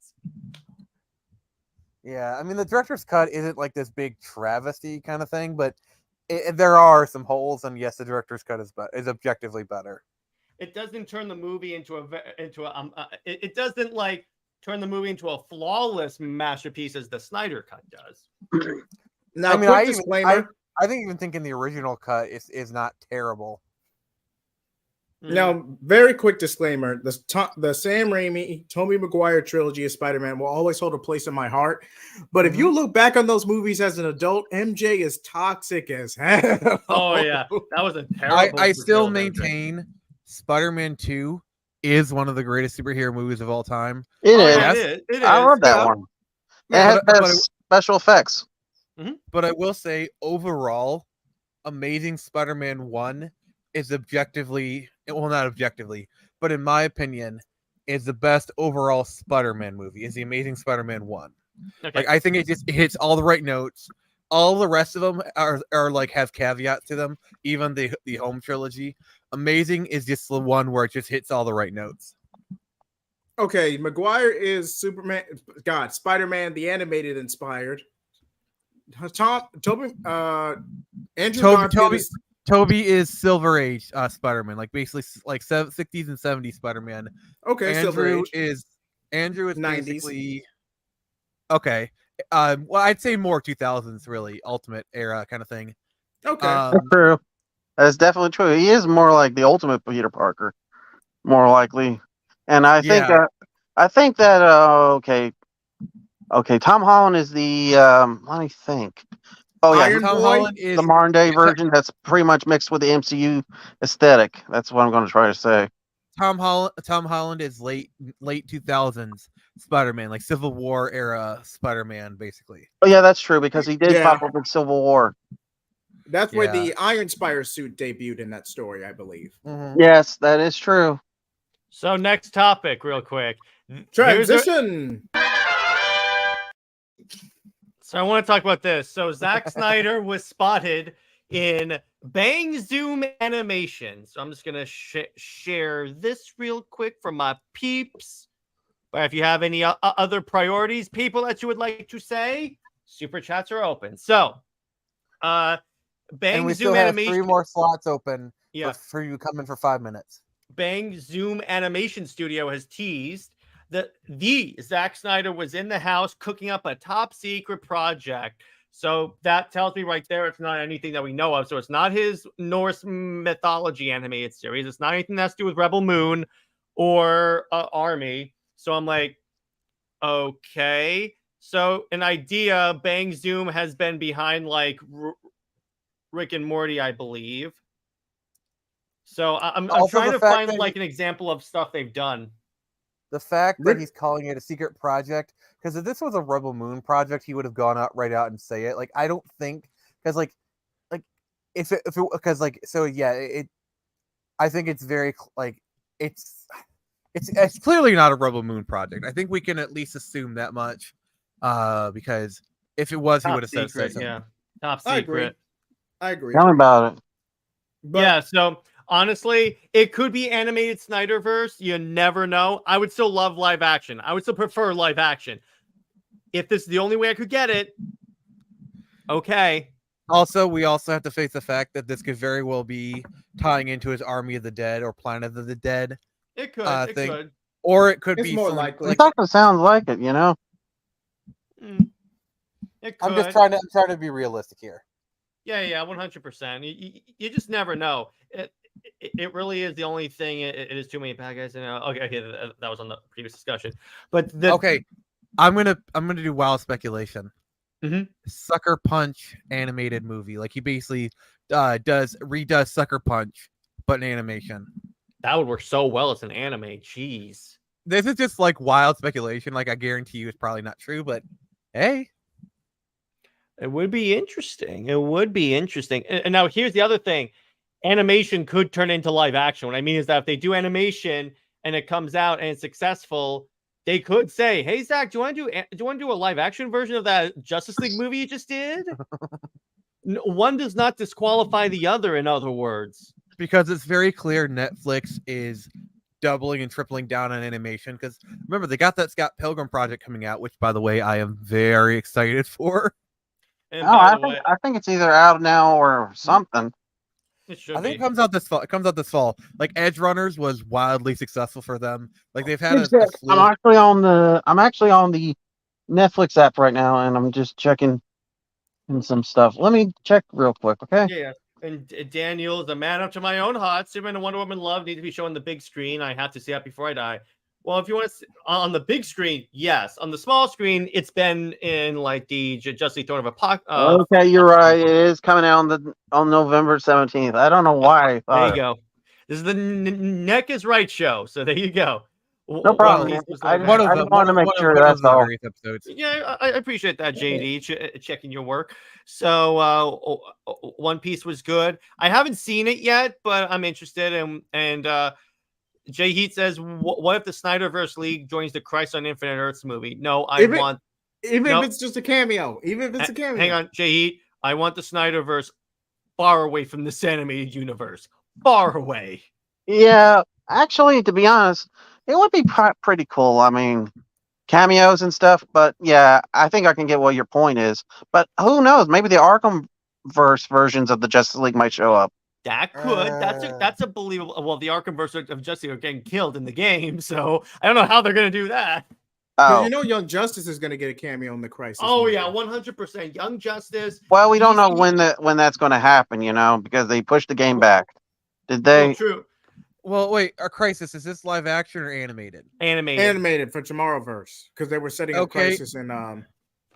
Yeah, I mean the director's cut isn't like this big travesty kind of thing, but there are some holes, and yes, the director's cut is objectively better. It doesn't turn the movie into it doesn't like turn the movie into a flawless masterpiece as the Snyder cut does. Now, I mean, quick disclaimer. I think even thinking the original cut is not terrible. Now, very quick disclaimer: the Sam Raimi, Tobey Maguire trilogy of Spider-Man will always hold a place in my heart. But if you look back on those movies as an adult, MJ is toxic as hell. Oh yeah, that was a terrible. I still portrayal of MJ. maintain Spider-Man 2 is one of the greatest superhero movies of all time. It Oh, is. yeah, Yes. it is. I love that Yeah. one. Yeah, it has but best special effects. But I will say, overall, Amazing Spider-Man 1 is objectively, well, not objectively, but in my opinion, is the best overall Spider-Man movie. Is the Amazing Spider-Man 1. Okay. Like, I think it hits all the right notes. All the rest of them are like have caveats to them. Even the home trilogy. Amazing is just the one where it just hits all the right notes. Okay, Maguire is Superman. God, Spider-Man the animated inspired. Andrew Garfield is- Toby is Silver Age Spider-Man, like basically like 60s and 70s Spider-Man. okay. Silver Andrew Age. is 90s. basically okay. Well, I'd say more 2000s, really, Ultimate era kind of thing. Okay. That's true. That's definitely true. He is more like the ultimate Peter Parker, more likely. And I think Yeah. that okay. Tom Holland is the let me think. Oh yeah, Iron Tom Boy? Holland is the modern day version that's pretty much mixed with the MCU aesthetic. That's what I'm going to try to say. Tom Holland is late 2000s Spider-Man, like Civil War era Spider-Man, basically. Oh yeah, that's true because he did Yeah. pop up in Civil War. That's where Yeah. the Iron Spire suit debuted in that story, I believe. Yes, that is true. So next topic, real quick. Here's Transition. So I want to talk about this. So Zack Snyder was spotted in Bang Zoom animation. So I'm just gonna share this real quick for my peeps. But if you have any other priorities, people that you would like to say, super chats are open. So, And Bang we Zoom still have animation. 3 more slots open Yeah. for you to come in for 5 minutes. Bang Zoom Animation Studio has teased that the Zack Snyder was in the house cooking up a top secret project. So that tells me right there it's not anything that we know of. So it's not his Norse mythology animated series. It's not anything that's to do with Rebel Moon or Army. So I'm like, okay. So an idea, Bang Zoom has been behind like Rick and Morty, I believe. So I'm Also, trying the to fact find that like an example of stuff they've done. The fact Rick- that he's calling it a secret project, because if this was a Rebel Moon project, he would have gone out right out and say it. Like, I don't think, because if it because like, so yeah, I think it's very like it's clearly not a Rebel Moon project. I think we can at least assume that much, because if it was, he would have said so. Yeah, top I agree. secret. I agree. Tell me about it. But Yeah, so honestly, it could be animated Snyderverse. You never know. I would still love live action. I would still prefer live action. If this is the only way I could get it, okay. Also, we also have to face the fact that this could very well be tying into his Army of the Dead or Planet of the Dead It could. It thing. could. Or it could It's be more something likely. It kind of sounds like it, you know. It could. I'm just trying to be realistic here. Yeah, 100%. You just never know. It really is the only thing. It is too many bad guys. Okay, that was on the previous discussion. But Okay, I'm gonna do wild speculation. Mhm. Sucker Punch animated movie, like he basically redoes Sucker Punch, but in animation. that would work so well as an anime. Jeez. This is just like wild speculation. Like I guarantee you, it's probably not true, but hey. It would be interesting. It would be interesting. And now here's the other thing. Animation could turn into live action. What I mean is that if they do animation and it comes out and it's successful, they could say, "Hey Zach, do you want to do a live action version of that Justice League movie you just did?" One does not disqualify the other, in other words. Because it's very clear Netflix is doubling and tripling down on animation. Because remember, they got that Scott Pilgrim project coming out, which, by the way, I am very excited for. And No, I think it's either out now or something. it should I think be. it comes out this fall. It comes out this fall. Like Edge Runners was wildly successful for them. Like they've had a slew. I'm actually on the Netflix app right now, and I'm just checking in some stuff. Let me check real quick, okay? Yeah. And Daniel, the man up to my own heart, Superman and Wonder Woman Love need to be shown on the big screen. I have to see that before I die. Well, if you want to see, on the big screen, yes. On the small screen, it's been in like the Justice League Throne of Apocalypse. Okay, you're right. It is coming out on November 17th. I don't know why. There you go. This is the Neck is Right show. So there you go. No problem. I just want to make sure that's all. Yeah, I appreciate that, JD, checking your work. So One Piece was good. I haven't seen it yet, but I'm interested. And JJheat says, what if the Snyderverse League joins the Christ on Infinite Earths movie? No, even if it's just a cameo. Even if it's a cameo. Hang on, JJheat. I want the Snyderverse far away from this animated universe. Far away. Yeah, actually, to be honest, it would be pretty cool. I mean, cameos and stuff. But yeah, I think I can get what your point is. But who knows? Maybe the Arkhamverse versions of the Justice League might show up. That could. That's a believable. Well, the Arkhamverse of Justice are getting killed in the game, so I don't know how they're going to do that. Oh, You know, Young Justice is going to get a cameo in the Crisis. Oh movie. yeah, 100%. Young Justice. well, we don't know when that's going to happen, you know, because they pushed the game back. Did they? Oh, true. Well, wait, a Crisis, is this live action or animated? Animated for Tomorrowverse because they were setting up Crisis and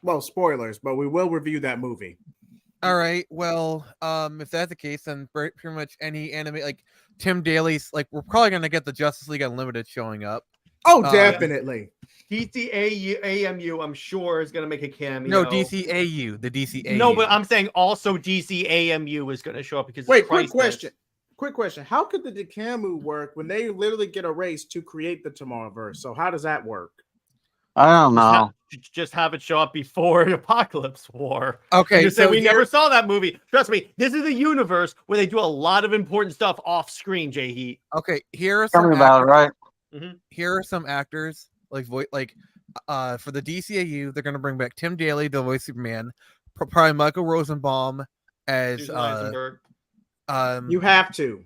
well, spoilers, but we will review that movie. All right. Well, if that's the case, then pretty much any anime, like Tim Daly's, like we're probably gonna get the Justice League Unlimited showing up. Oh, definitely. DCAMU, I'm sure, is going to make a cameo. No, DCAU, the DCAU. No, but I'm saying also DCAMU is going to show up because Wait, quick question. How could the Decamu work when they literally get a race to create the Tomorrowverse? So how does that work? I don't know. Just have it show up before Apocalypse War. Okay, You say so we never saw that movie. Trust me, this is a universe where they do a lot of important stuff off screen. JJheat. Okay, here are Tell some me about it, right? Here are some actors like for the DCAU. They're gonna bring back Tim Daly, the voice of Superman, probably Michael Rosenbaum as Susan Eisenberg. You have to.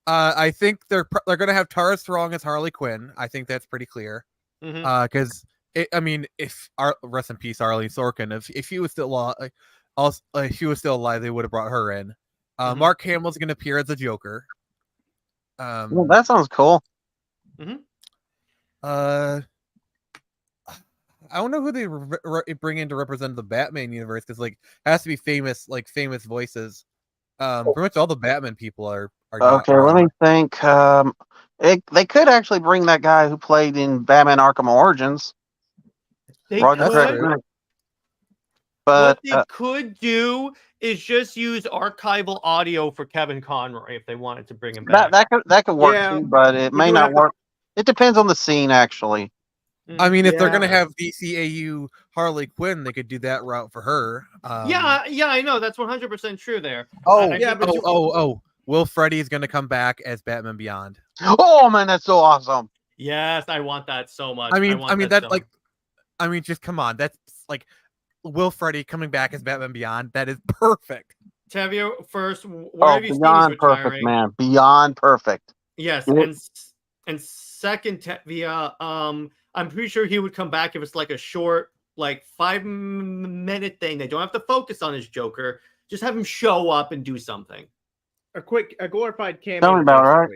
I think they're gonna have Tara Strong as Harley Quinn. I think that's pretty clear. Because if rest in peace, Arlene Sorkin. If she was still alive, if she was still alive, they would have brought her in. Mark Hamill's gonna appear as the Joker. Well, that sounds cool. I don't know who they bring in to represent the Batman universe because it has to be famous voices. Pretty much all the Batman people are Okay, let me think. They could actually bring that guy who played in Batman Arkham Origins. They Roger could. Craig. But what they could do is just use archival audio for Kevin Conroy if they wanted to bring him back. That could work Yeah, too, but it we may do not have to- work. It depends on the scene, actually. I mean, if they're Yeah. gonna have DCAU Harley Quinn, they could do that route for her. Yeah, I know that's 100% true there. Oh, I yeah, think- but Will Freddy is gonna come back as Batman Beyond. Oh man, that's so awesome. yes, I want that so much. I mean, want that so like, I mean, just come on. That's like Will Freddy coming back as Batman Beyond. That is perfect. Tevye, first, where Oh, have you seen he's beyond perfect, retiring? man. Beyond perfect. Yes, Yeah. and second, Tevye, I'm pretty sure he would come back if it's like a short, like 5-minute thing. They don't have to focus on his Joker. Just have him show up and do something. a glorified cameo. Sounds about right.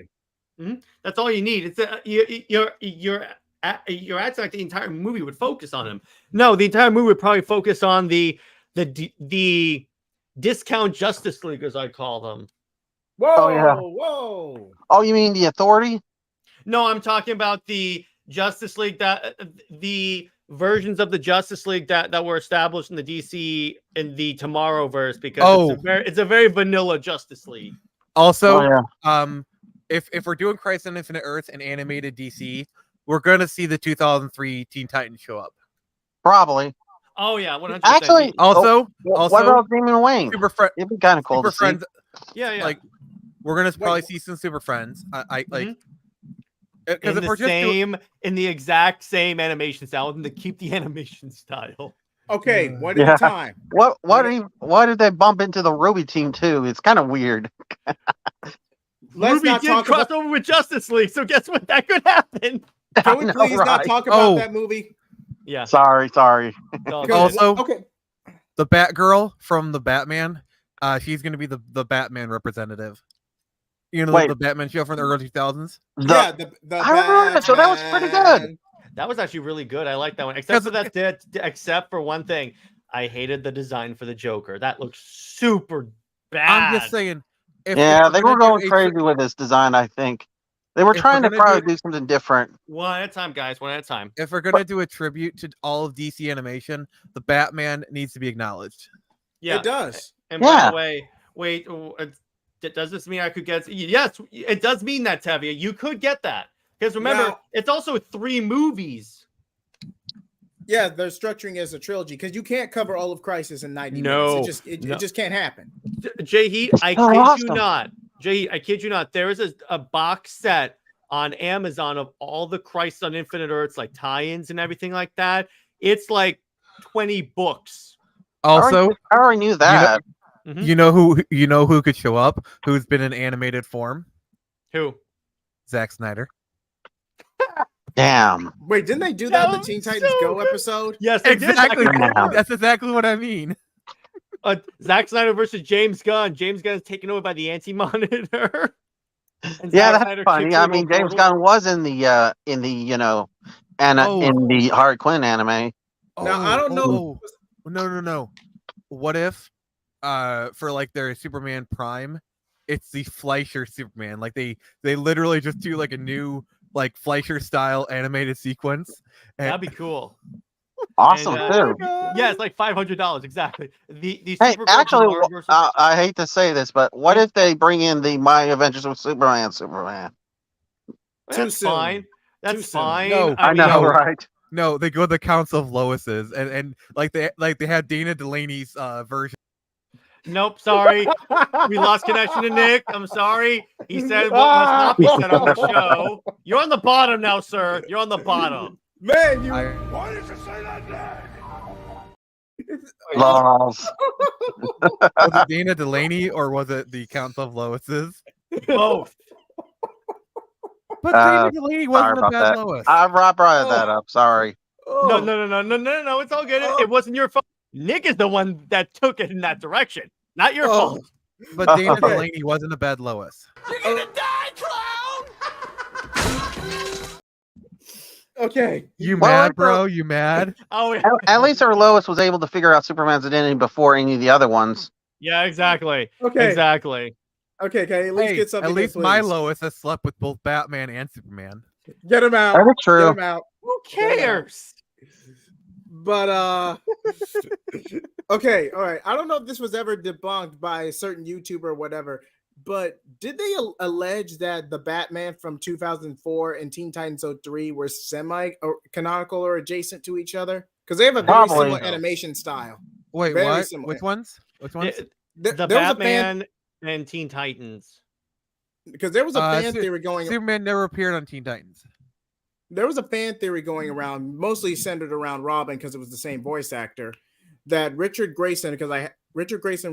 basically. That's all you need. It's you're acting like the entire movie would focus on him. No, the entire movie would probably focus on the discount Justice League, as I call them. Whoa, Oh, yeah. whoa. Oh, you mean the Authority? No, I'm talking about the Justice League, that the versions of the Justice League that were established in the DC in the Tomorrowverse, because it's a very vanilla Justice League. Also, Oh, yeah. If we're doing Crisis on Infinite Earths and animated DC, we're gonna see the 2003 Teen Titans show up. Probably. Oh yeah, 100%. Actually, Also, what about Demon Wayne? Super Friends. It'd be kind of cool Super to see. Friends. yeah. Like, we're gonna probably see some Super Friends. I like. Because in the same, in the exact same animation style, and to keep the animation style. Okay, one at Yeah. a time. Why did they bump into the Ruby team too? It's kind of weird. Let's Ruby not did talk cross about. over with Justice League, so guess what? That could happen. Can we I know, please not right? talk about that movie? Yeah. Sorry. it's all good. Also, okay. the Batgirl from the Batman, she's gonna be the Batman representative. You know, Wait. the Batman show from the early 2000s. Yeah, the I remember that show. That was pretty good. Batman. That was actually really good. I like that one. Except for one thing. I hated the design for the Joker. That looks super bad. I'm just saying. If They were gonna do going a crazy with this design. I think they were If trying we're to gonna probably do do something different. One at a time, guys. One at a time. If we're gonna do a tribute to all of DC animation, the Batman needs to be acknowledged. Yeah. It does. And by Yeah. the way, wait, does this mean I could get? Yes, it does mean that, Tevye. You could get that. Because remember, Now- it's also 3 movies. Yeah, they're structuring it as a trilogy because you can't cover all of Crisis in 90 No. minutes. It just can't happen. JJheat, I so kid you awesome. not. JJheat, I kid you not. There is a box set on Amazon of all the Crisis on Infinite Earths, like tie-ins and everything like that. It's like 20 books. Also, I already knew that. you know who could show up? Who's been in animated form? Who? Zack Snyder. Damn. Wait, didn't they do that in the That Teen was Titans so Go good. episode? Yes, they Exactly. did. Yeah. That's exactly what I mean. Zack Snyder versus James Gunn. James Gunn is taken over by the Anti-Monitor. And Yeah, Zack that's Snyder funny. kicks I him mean, over a James portal. Gunn was in the in the Oh. in the Harley Quinn anime. Now, I don't know- No. What if, for like their Superman Prime, it's the Fleischer Superman? Like they literally just do like a new like Fleischer style animated sequence. And, That'd be cool. Awesome And, too. Yeah, it's like $500 exactly. The Hey, Supergirl actually, tomorrow versus- I hate to say this, but what if they bring in the My Adventures with Superman? That's Too soon. fine. Too That's soon. fine. No, I mean, know, no. right? no, they go to the Council of Lois's and like they had Dana Delaney's version. Nope, sorry. We lost connection to Nick. I'm sorry. He said what must not be said on the show. You're on the bottom now, sir. You're on the bottom. Man, you. I- Why did you say that name? Lols. Was it Dana Delaney or was it the Council of Lois's? Both. But Dana Delaney sorry wasn't a about bad that. Lois. I brought that up. Sorry. No. It's all good. It wasn't your fault. Nick is the one that took it in that direction. Not your fault. But Dana Delaney wasn't a bad Lois. Okay. You Well, mad, bro? You mad? Oh, yeah. At least our Lois was able to figure out Superman's identity before any of the other ones. Yeah, exactly. Okay. Exactly. Okay. At least Hey, get something. at least in, my please. Lois has slept with both Batman and Superman. Get him out. That is Get true. him out. Who cares? But okay, all right. I don't know if this was ever debunked by a certain YouTuber or whatever, but did they allege that the Batman from 2004 and Teen Titans 03 were semi-canonical or adjacent to each other? Because they have a very Probably. similar animation style. Wait, Very what? similar. Which ones? Which ones? The There was a Batman and Teen Titans. because there was a fan Su- theory going. Superman never appeared on Teen Titans. There was a fan theory going around, mostly centered around Robin because it was the same voice actor. That Richard Grayson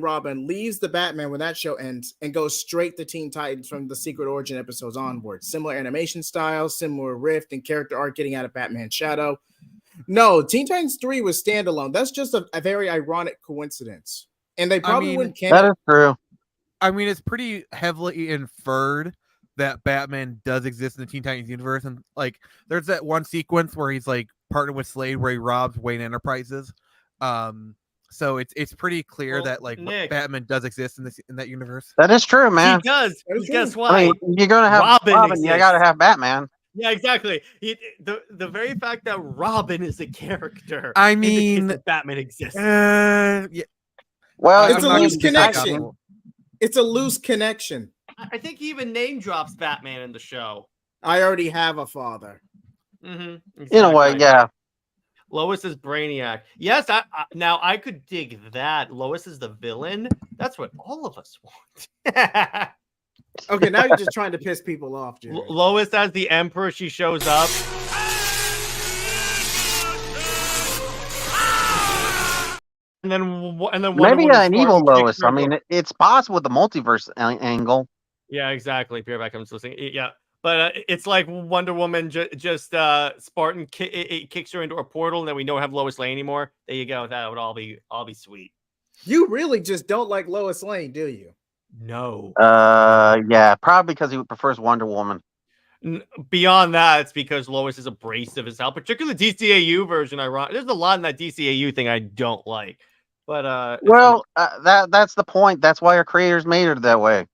Robin leaves the Batman when that show ends and goes straight to Teen Titans from the Secret Origin episodes onward. Similar animation style, similar rift and character arc getting out of Batman's shadow. No, Teen Titans 3 was standalone. That's just a very ironic coincidence. And they probably wouldn't That canon. is true. I mean, it's pretty heavily inferred that Batman does exist in the Teen Titans universe, and like, there's that one sequence where he's like partnered with Slade, where he robs Wayne Enterprises. So it's pretty clear Well, that like Nick. Batman does exist in that universe. That is true, man. He does. That is Guess true. what? I mean, you're gonna have Robin Robin. You gotta exists. have Batman. Yeah, exactly. The very fact that Robin is a character. I indicates mean, that Batman exists. yeah, Well, It's I'm a not loose gonna decide connection. on- It's a loose connection. I think he even name drops Batman in the show. I already have a father. Mm-hmm. in a way, yeah. Lois is Brainiac. Yes, now I could dig that. Lois is the villain. That's what all of us want. Okay, now you're just trying to piss people off, Jerry. Lois as the Emperor. She shows up. And then Wonder Maybe Woman an evil kicks Lois. her I door. mean, it's possible with the multiverse angle. Yeah, exactly. Pierre Beckham's listening. Yeah, but it's like Wonder Woman just Spartan kicks her into a portal, and then we don't have Lois Lane anymore. There you go. That would all be sweet. You really just don't like Lois Lane, do you? No. Yeah, probably because he prefers Wonder Woman. Beyond that, it's because Lois is abrasive as hell, particularly the DCAU version. There's a lot in that DCAU thing I don't like. But Well, that's the point. That's why our creators made her that way.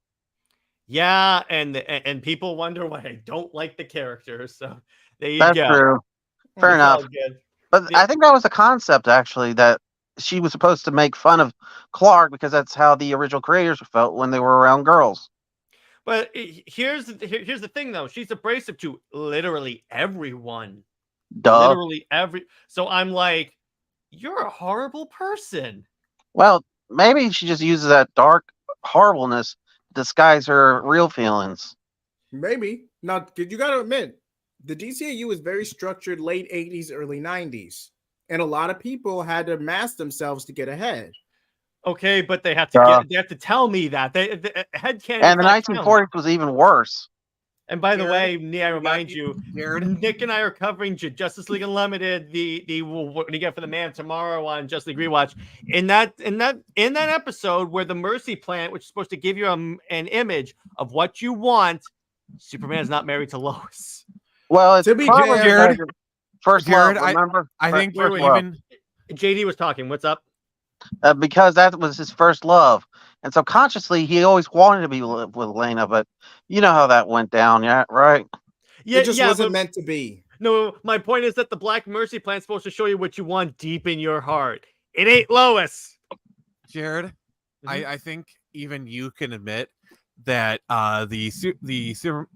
yeah, and people wonder why I don't like the characters. So there you That's go. true. Fair It's all enough. good. But I think that was the concept, actually, that she was supposed to make fun of Clark because that's how the original creators felt when they were around girls. But here's the thing, though. She's abrasive to literally everyone. Duh. Literally every. So I'm like, you're a horrible person. Well, maybe she just uses that dark horribleness to disguise her real feelings. Maybe. Now, you got to admit, the DCAU was very structured late 80s, early 90s. And a lot of people had to mask themselves to get ahead. Okay, but they have to they have to tell me that the headcanon. And the 1940s was even worse. And by the way, Jared, may I remind you, Jared? Nick and I are covering Justice League Unlimited, the what you get for the man tomorrow on Justice League Rewatch. In that episode where the Mercy Plant, which is supposed to give you an image of what you want, Superman is not married to Lois. Well, it's To be probably Jared- because first Jared, love, remember? I think First we're love. even. JD was talking. What's up? Because that was his first love. And subconsciously, he always wanted to be with Lena, but you know how that went down, yeah, right? Yeah, It just yeah, wasn't but- meant to be. No, my point is that the Black Mercy Plan is supposed to show you what you want deep in your heart. It ain't Lois. Jared, Mhm. I think even you can admit that the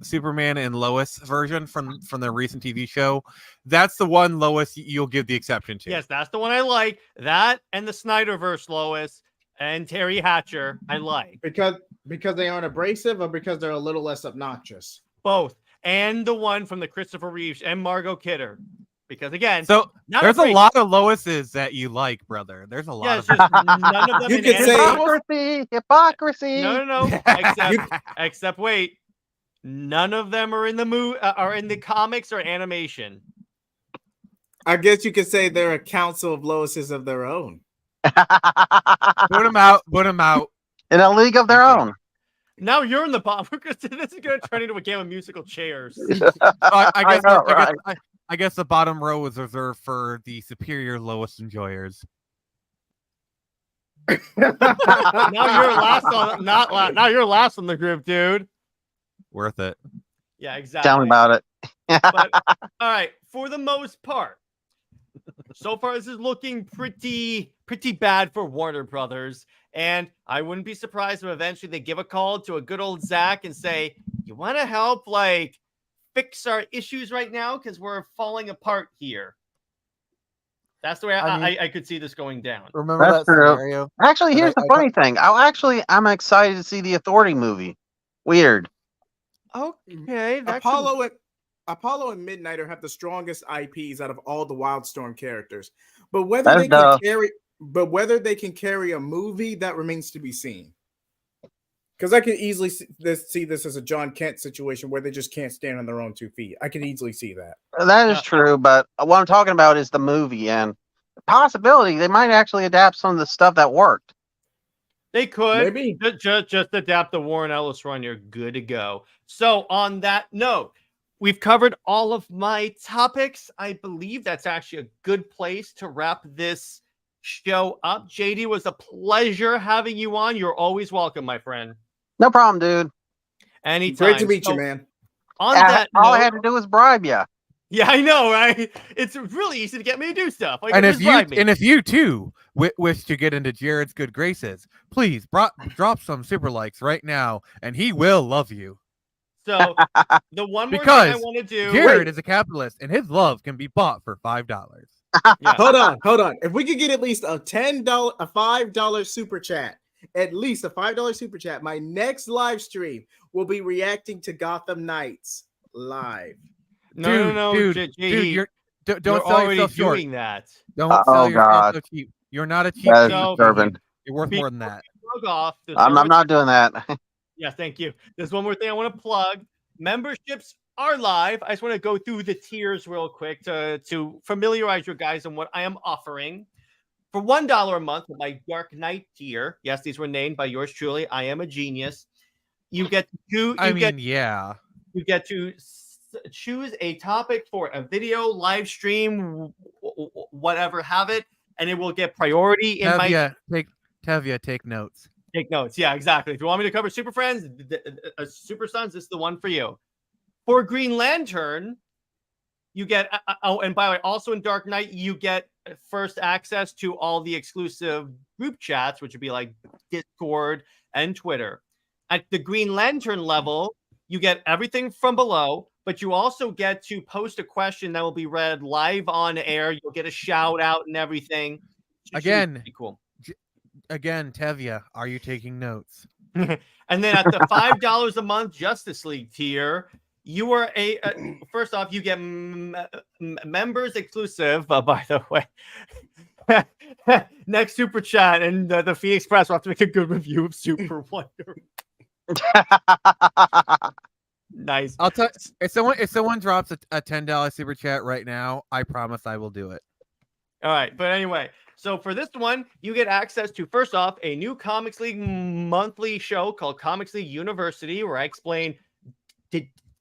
Superman and Lois version from the recent TV show, that's the one Lois you'll give the exception to. Yes, that's the one I like. That and the Snyderverse Lois and Terry Hatcher, I like Because they aren't abrasive or because they're a little less obnoxious. both. And the one from the Christopher Reeves and Margot Kidder. Because again, So not there's a afraid- lot of Loises that you like, brother. There's a lot Yeah, of it's just none of them. You in could say- animation. Hypocrisy. No. Except wait, none of them are in the are in the comics or animation. I guess you could say they're a council of Loises of their own. Put them out. Put them out. In a league of their own. Now you're in the bottom. This is going to turn into a game of musical chairs. I guess the bottom row is reserved for the superior Lois enjoyers. Now you're last on, not last. Now you're last on the group, dude. Worth it. Yeah, exactly. Tell me about it. But all right, for the most part, So far, this is looking pretty bad for Warner Brothers. And I wouldn't be surprised if eventually they give a call to a good old Zack and say, you want to help, like, fix our issues right now? Because we're falling apart here. That's the way I could see this going down. Remember That's that true. scenario? Actually, And here's the funny thing. I'm excited to see the Authority movie. Weird. Okay. Apollo and Midnighter have the strongest IPs out of all the Wildstorm characters. But whether That's they dumb. can carry a movie, that remains to be seen. Because I can easily see this as a John Kent situation where they just can't stand on their own 2 feet. I can easily see that. That is true, but what I'm talking about is the movie and the possibility they might actually adapt some of the stuff that worked. They could. Maybe. Just adapt the Warren Ellis run. You're good to go. So on that note, we've covered all of my topics. I believe that's actually a good place to wrap this show up. JD, was a pleasure having you on. You're always welcome, my friend. No problem, dude. Anytime. Great to meet you, man. On that all I note, had to do was bribe you. yeah, I know, right? It's really easy to get me to do stuff. Like, And just bribe me. if you too wish to get into Jared's good graces, please drop some super likes right now, and he will love you. So the one more thing I want to do. Jared is a capitalist, and his love can be bought for $5. Yeah. Hold on. If we could get at least a $5 super chat, my next live stream will be reacting to Gotham Knights live. No, dude, don't sell already yourself short. doing that. Don't sell yourself so cheap. You're not a cheap. That is So- disturbing. You're worth more than that. Plug off. I'm not doing that. Yeah, thank you. There's one more thing I want to plug. Memberships are live. I just want to go through the tiers real quick to familiarize you guys on what I am offering. For $1 a month, my Dark Knight tier. Yes, these were named by yours truly. I am a genius. You get to You get to choose a topic for a video, live stream, whatever, have it, and it will get priority in Tevya, take notes. Take notes. Yeah, exactly. If you want me to cover Super Friends, Super Sons, this is the one for you. For Green Lantern, you get, and by the way, also in Dark Knight, you get first access to all the exclusive group chats, which would be like Discord and Twitter. At the Green Lantern level, you get everything from below, but you also get to post a question that will be read live on air. You'll get a shout out and everything. Again, cool. Again, Tevya, are you taking notes? And then at the $5 a month Justice League tier, you are first off, you get members exclusive. By the way, next super chat, and the Phoenix Press will have to make a good review of Super Wonder. Nice. I'll tell if someone drops a $10 super chat right now, I promise I will do it. All right, but anyway. So for this one, you get access to, first off, a new Comics League monthly show called Comics League University, where I explain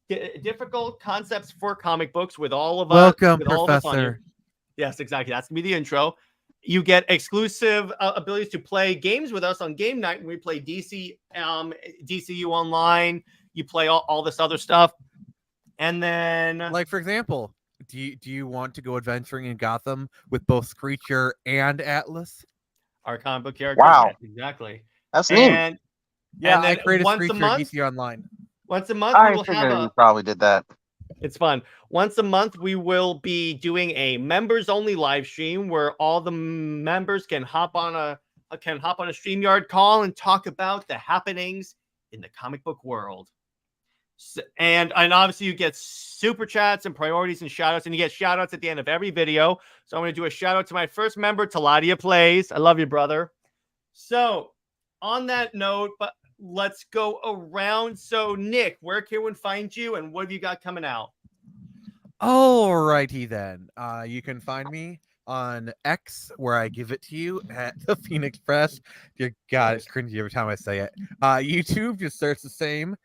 difficult concepts for comic books with all of us. Welcome, with Professor. Yes, exactly. That's going to be the intro. You get exclusive abilities to play games with us on game night when we play DCU Online. You play all this other stuff. And then... Like, for example... Do you want to go adventuring in Gotham with both Screecher and Atlas? Our comic book characters. Wow. Yes, exactly. That's neat. And I created once Screecher a month, DC Online. Once a month, I we will figured have you probably did that. It's fun. Once a month, we will be doing a members-only live stream where all the members can hop on a StreamYard call and talk about the happenings in the comic book world. And obviously you get super chats and priorities and shout outs, and you get shout outs at the end of every video. So I'm going to do a shout out to my first member, Teladia Plays. I love you, brother. So on that note, but let's go around. So Nick, where can one find you, and what have you got coming out? Alrighty then. You can find me on X, where I give it to you at the Phoenix Press. Dear God, it's cringy every time I say it. YouTube, just search the same.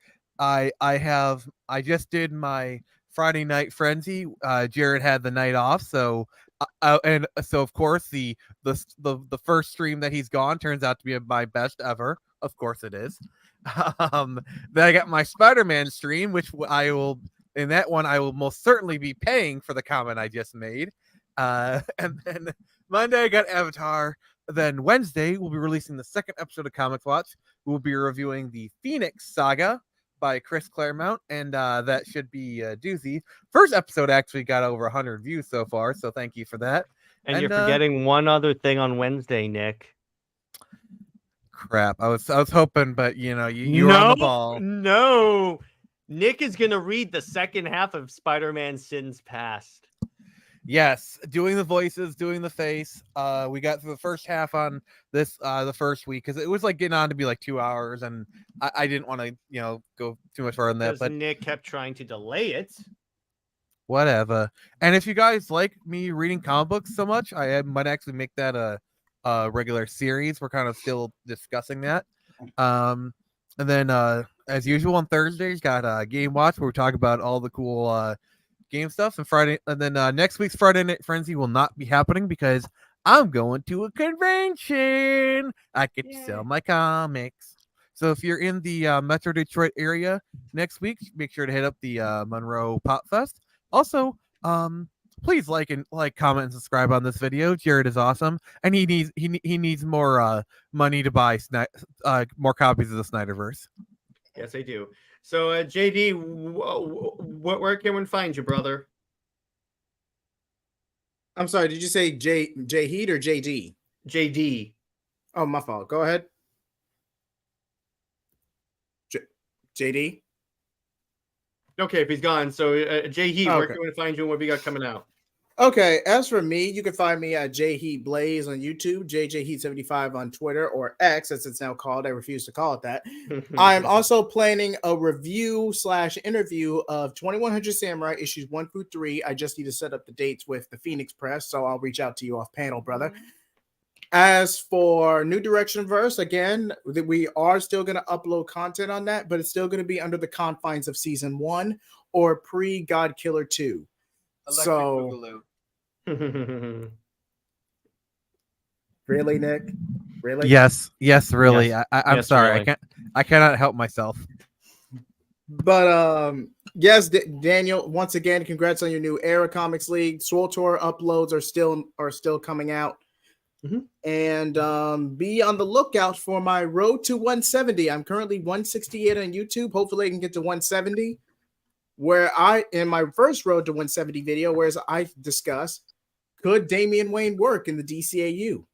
I just did my Friday Night Frenzy. Jared had the night off, so of course the first stream that he's gone turns out to be my best ever. Of course it is. Then I got my Spider-Man stream, which I will most certainly be paying for the comment I just made. And then Monday I got Avatar. Then Wednesday we'll be releasing the second episode of Comics Watch. We'll be reviewing the Phoenix Saga by Chris Claremont, and that should be a doozy. First episode actually got over 100 views so far, so thank you for that. And you're forgetting one other thing on Wednesday, Nick. Crap, I was hoping, but you were on the ball. No, Nick is gonna read the second half of Spider-Man Sins Past. Yes, doing the voices, doing the face. We got through the first half on this the first week because it was like getting on to be like 2 hours, and I didn't want to go too much further than that. But Nick kept trying to delay it. Whatever. And if you guys like me reading comic books so much, I might actually make that a regular series. We're kind of still discussing that. And then as usual on Thursdays, got Game Watch where we talk about all the cool game stuff. And Friday, and then next week's Friday Night Frenzy will not be happening because I'm going to a convention. I get to sell my comics. So if you're in the Metro Detroit area next week, make sure to hit up the Monroe Pop Fest. Also, please like, comment, and subscribe on this video. Jared is awesome, and he needs more money to buy more copies of the Snyderverse. Yes, I do. So, JD, where can one find you, brother? I'm sorry, did you say JJheat or JD? JD. Oh, my fault. Go ahead. JD? Okay, if he's gone. So, JJheat, where Okay. can we find you and what we got coming out? Okay, as for me, you can find me at JJheat Plays on YouTube, JJheat75 on Twitter, or X, as it's now called. I refuse to call it that. I'm also planning a review/interview of 2100 Samurai issues 1 through 3. I just need to set up the dates with the Phoenix Press, so I'll reach out to you off panel, brother. As for New Direction Verse, again, we are still going to upload content on that, but it's still going to be under the confines of season 1 or pre-God Killer 2. So, really, Nick? Really? Yes, really. Yes. I'm Yes, sorry. really. I cannot help myself. But yes, Daniel, once again, congrats on your new Era Comics League. Swole Tour uploads are still coming out. Mhm. And be on the lookout for my road to 170. I'm currently 168 on YouTube. Hopefully I can get to 170. Where in my first road to 170 video, whereas I discuss, could Damian Wayne work in the DCAU?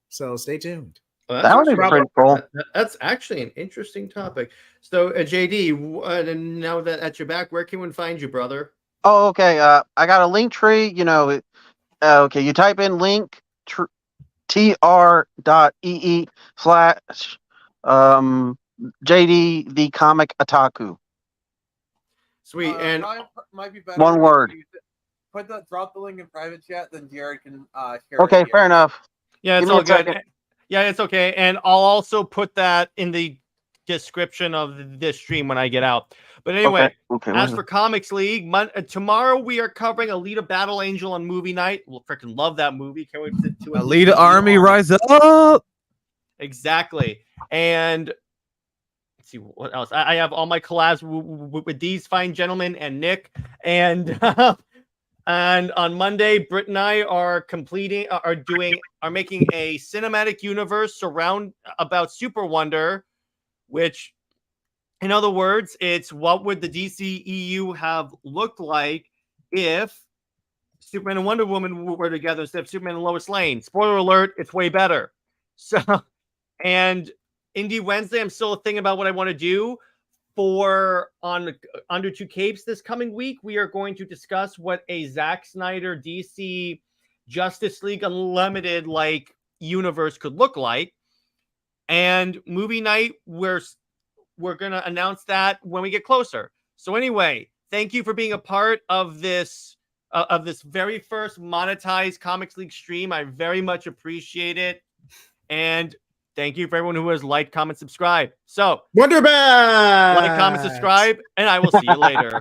So stay tuned. Well, That would be pretty cool. That's actually an interesting topic. So, JD, now that at your back, where can one find you, brother? Oh, okay. I got a link tree. Okay. You type in link tr.ee/ JD the Comic Otaku. Sweet. And might be better One word. Drop the link in private chat, then Jared can share. Okay, fair enough. yeah, it's Give me all a good. second. Yeah, it's okay. And I'll also put that in the description of this stream when I get out. But anyway, Okay. as for Comics League, tomorrow we are covering Alita Battle Angel on movie night. We'll freaking love that movie. Can't wait to Alita Army Rise Up. Exactly. And let's see what else. I have all my collabs with these fine gentlemen and Nick. And and on Monday, Britt and I are making a cinematic universe about Super Wonder, which, in other words, it's what would the DCEU have looked like if Superman and Wonder Woman were together instead of Superman and Lois Lane. Spoiler alert, it's way better. So, and Indie Wednesday, I'm still thinking about what I want to do for on Under Two Capes this coming week. We are going to discuss what a Zack Snyder DC Justice League Unlimited universe could look like. And movie night, we're going to announce that when we get closer. So anyway, thank you for being a part of this very first monetized Comics League stream. I very much appreciate it. And thank you for everyone who has liked, comment, subscribe. So, Wonderbat! like, comment, subscribe, and I will see you later.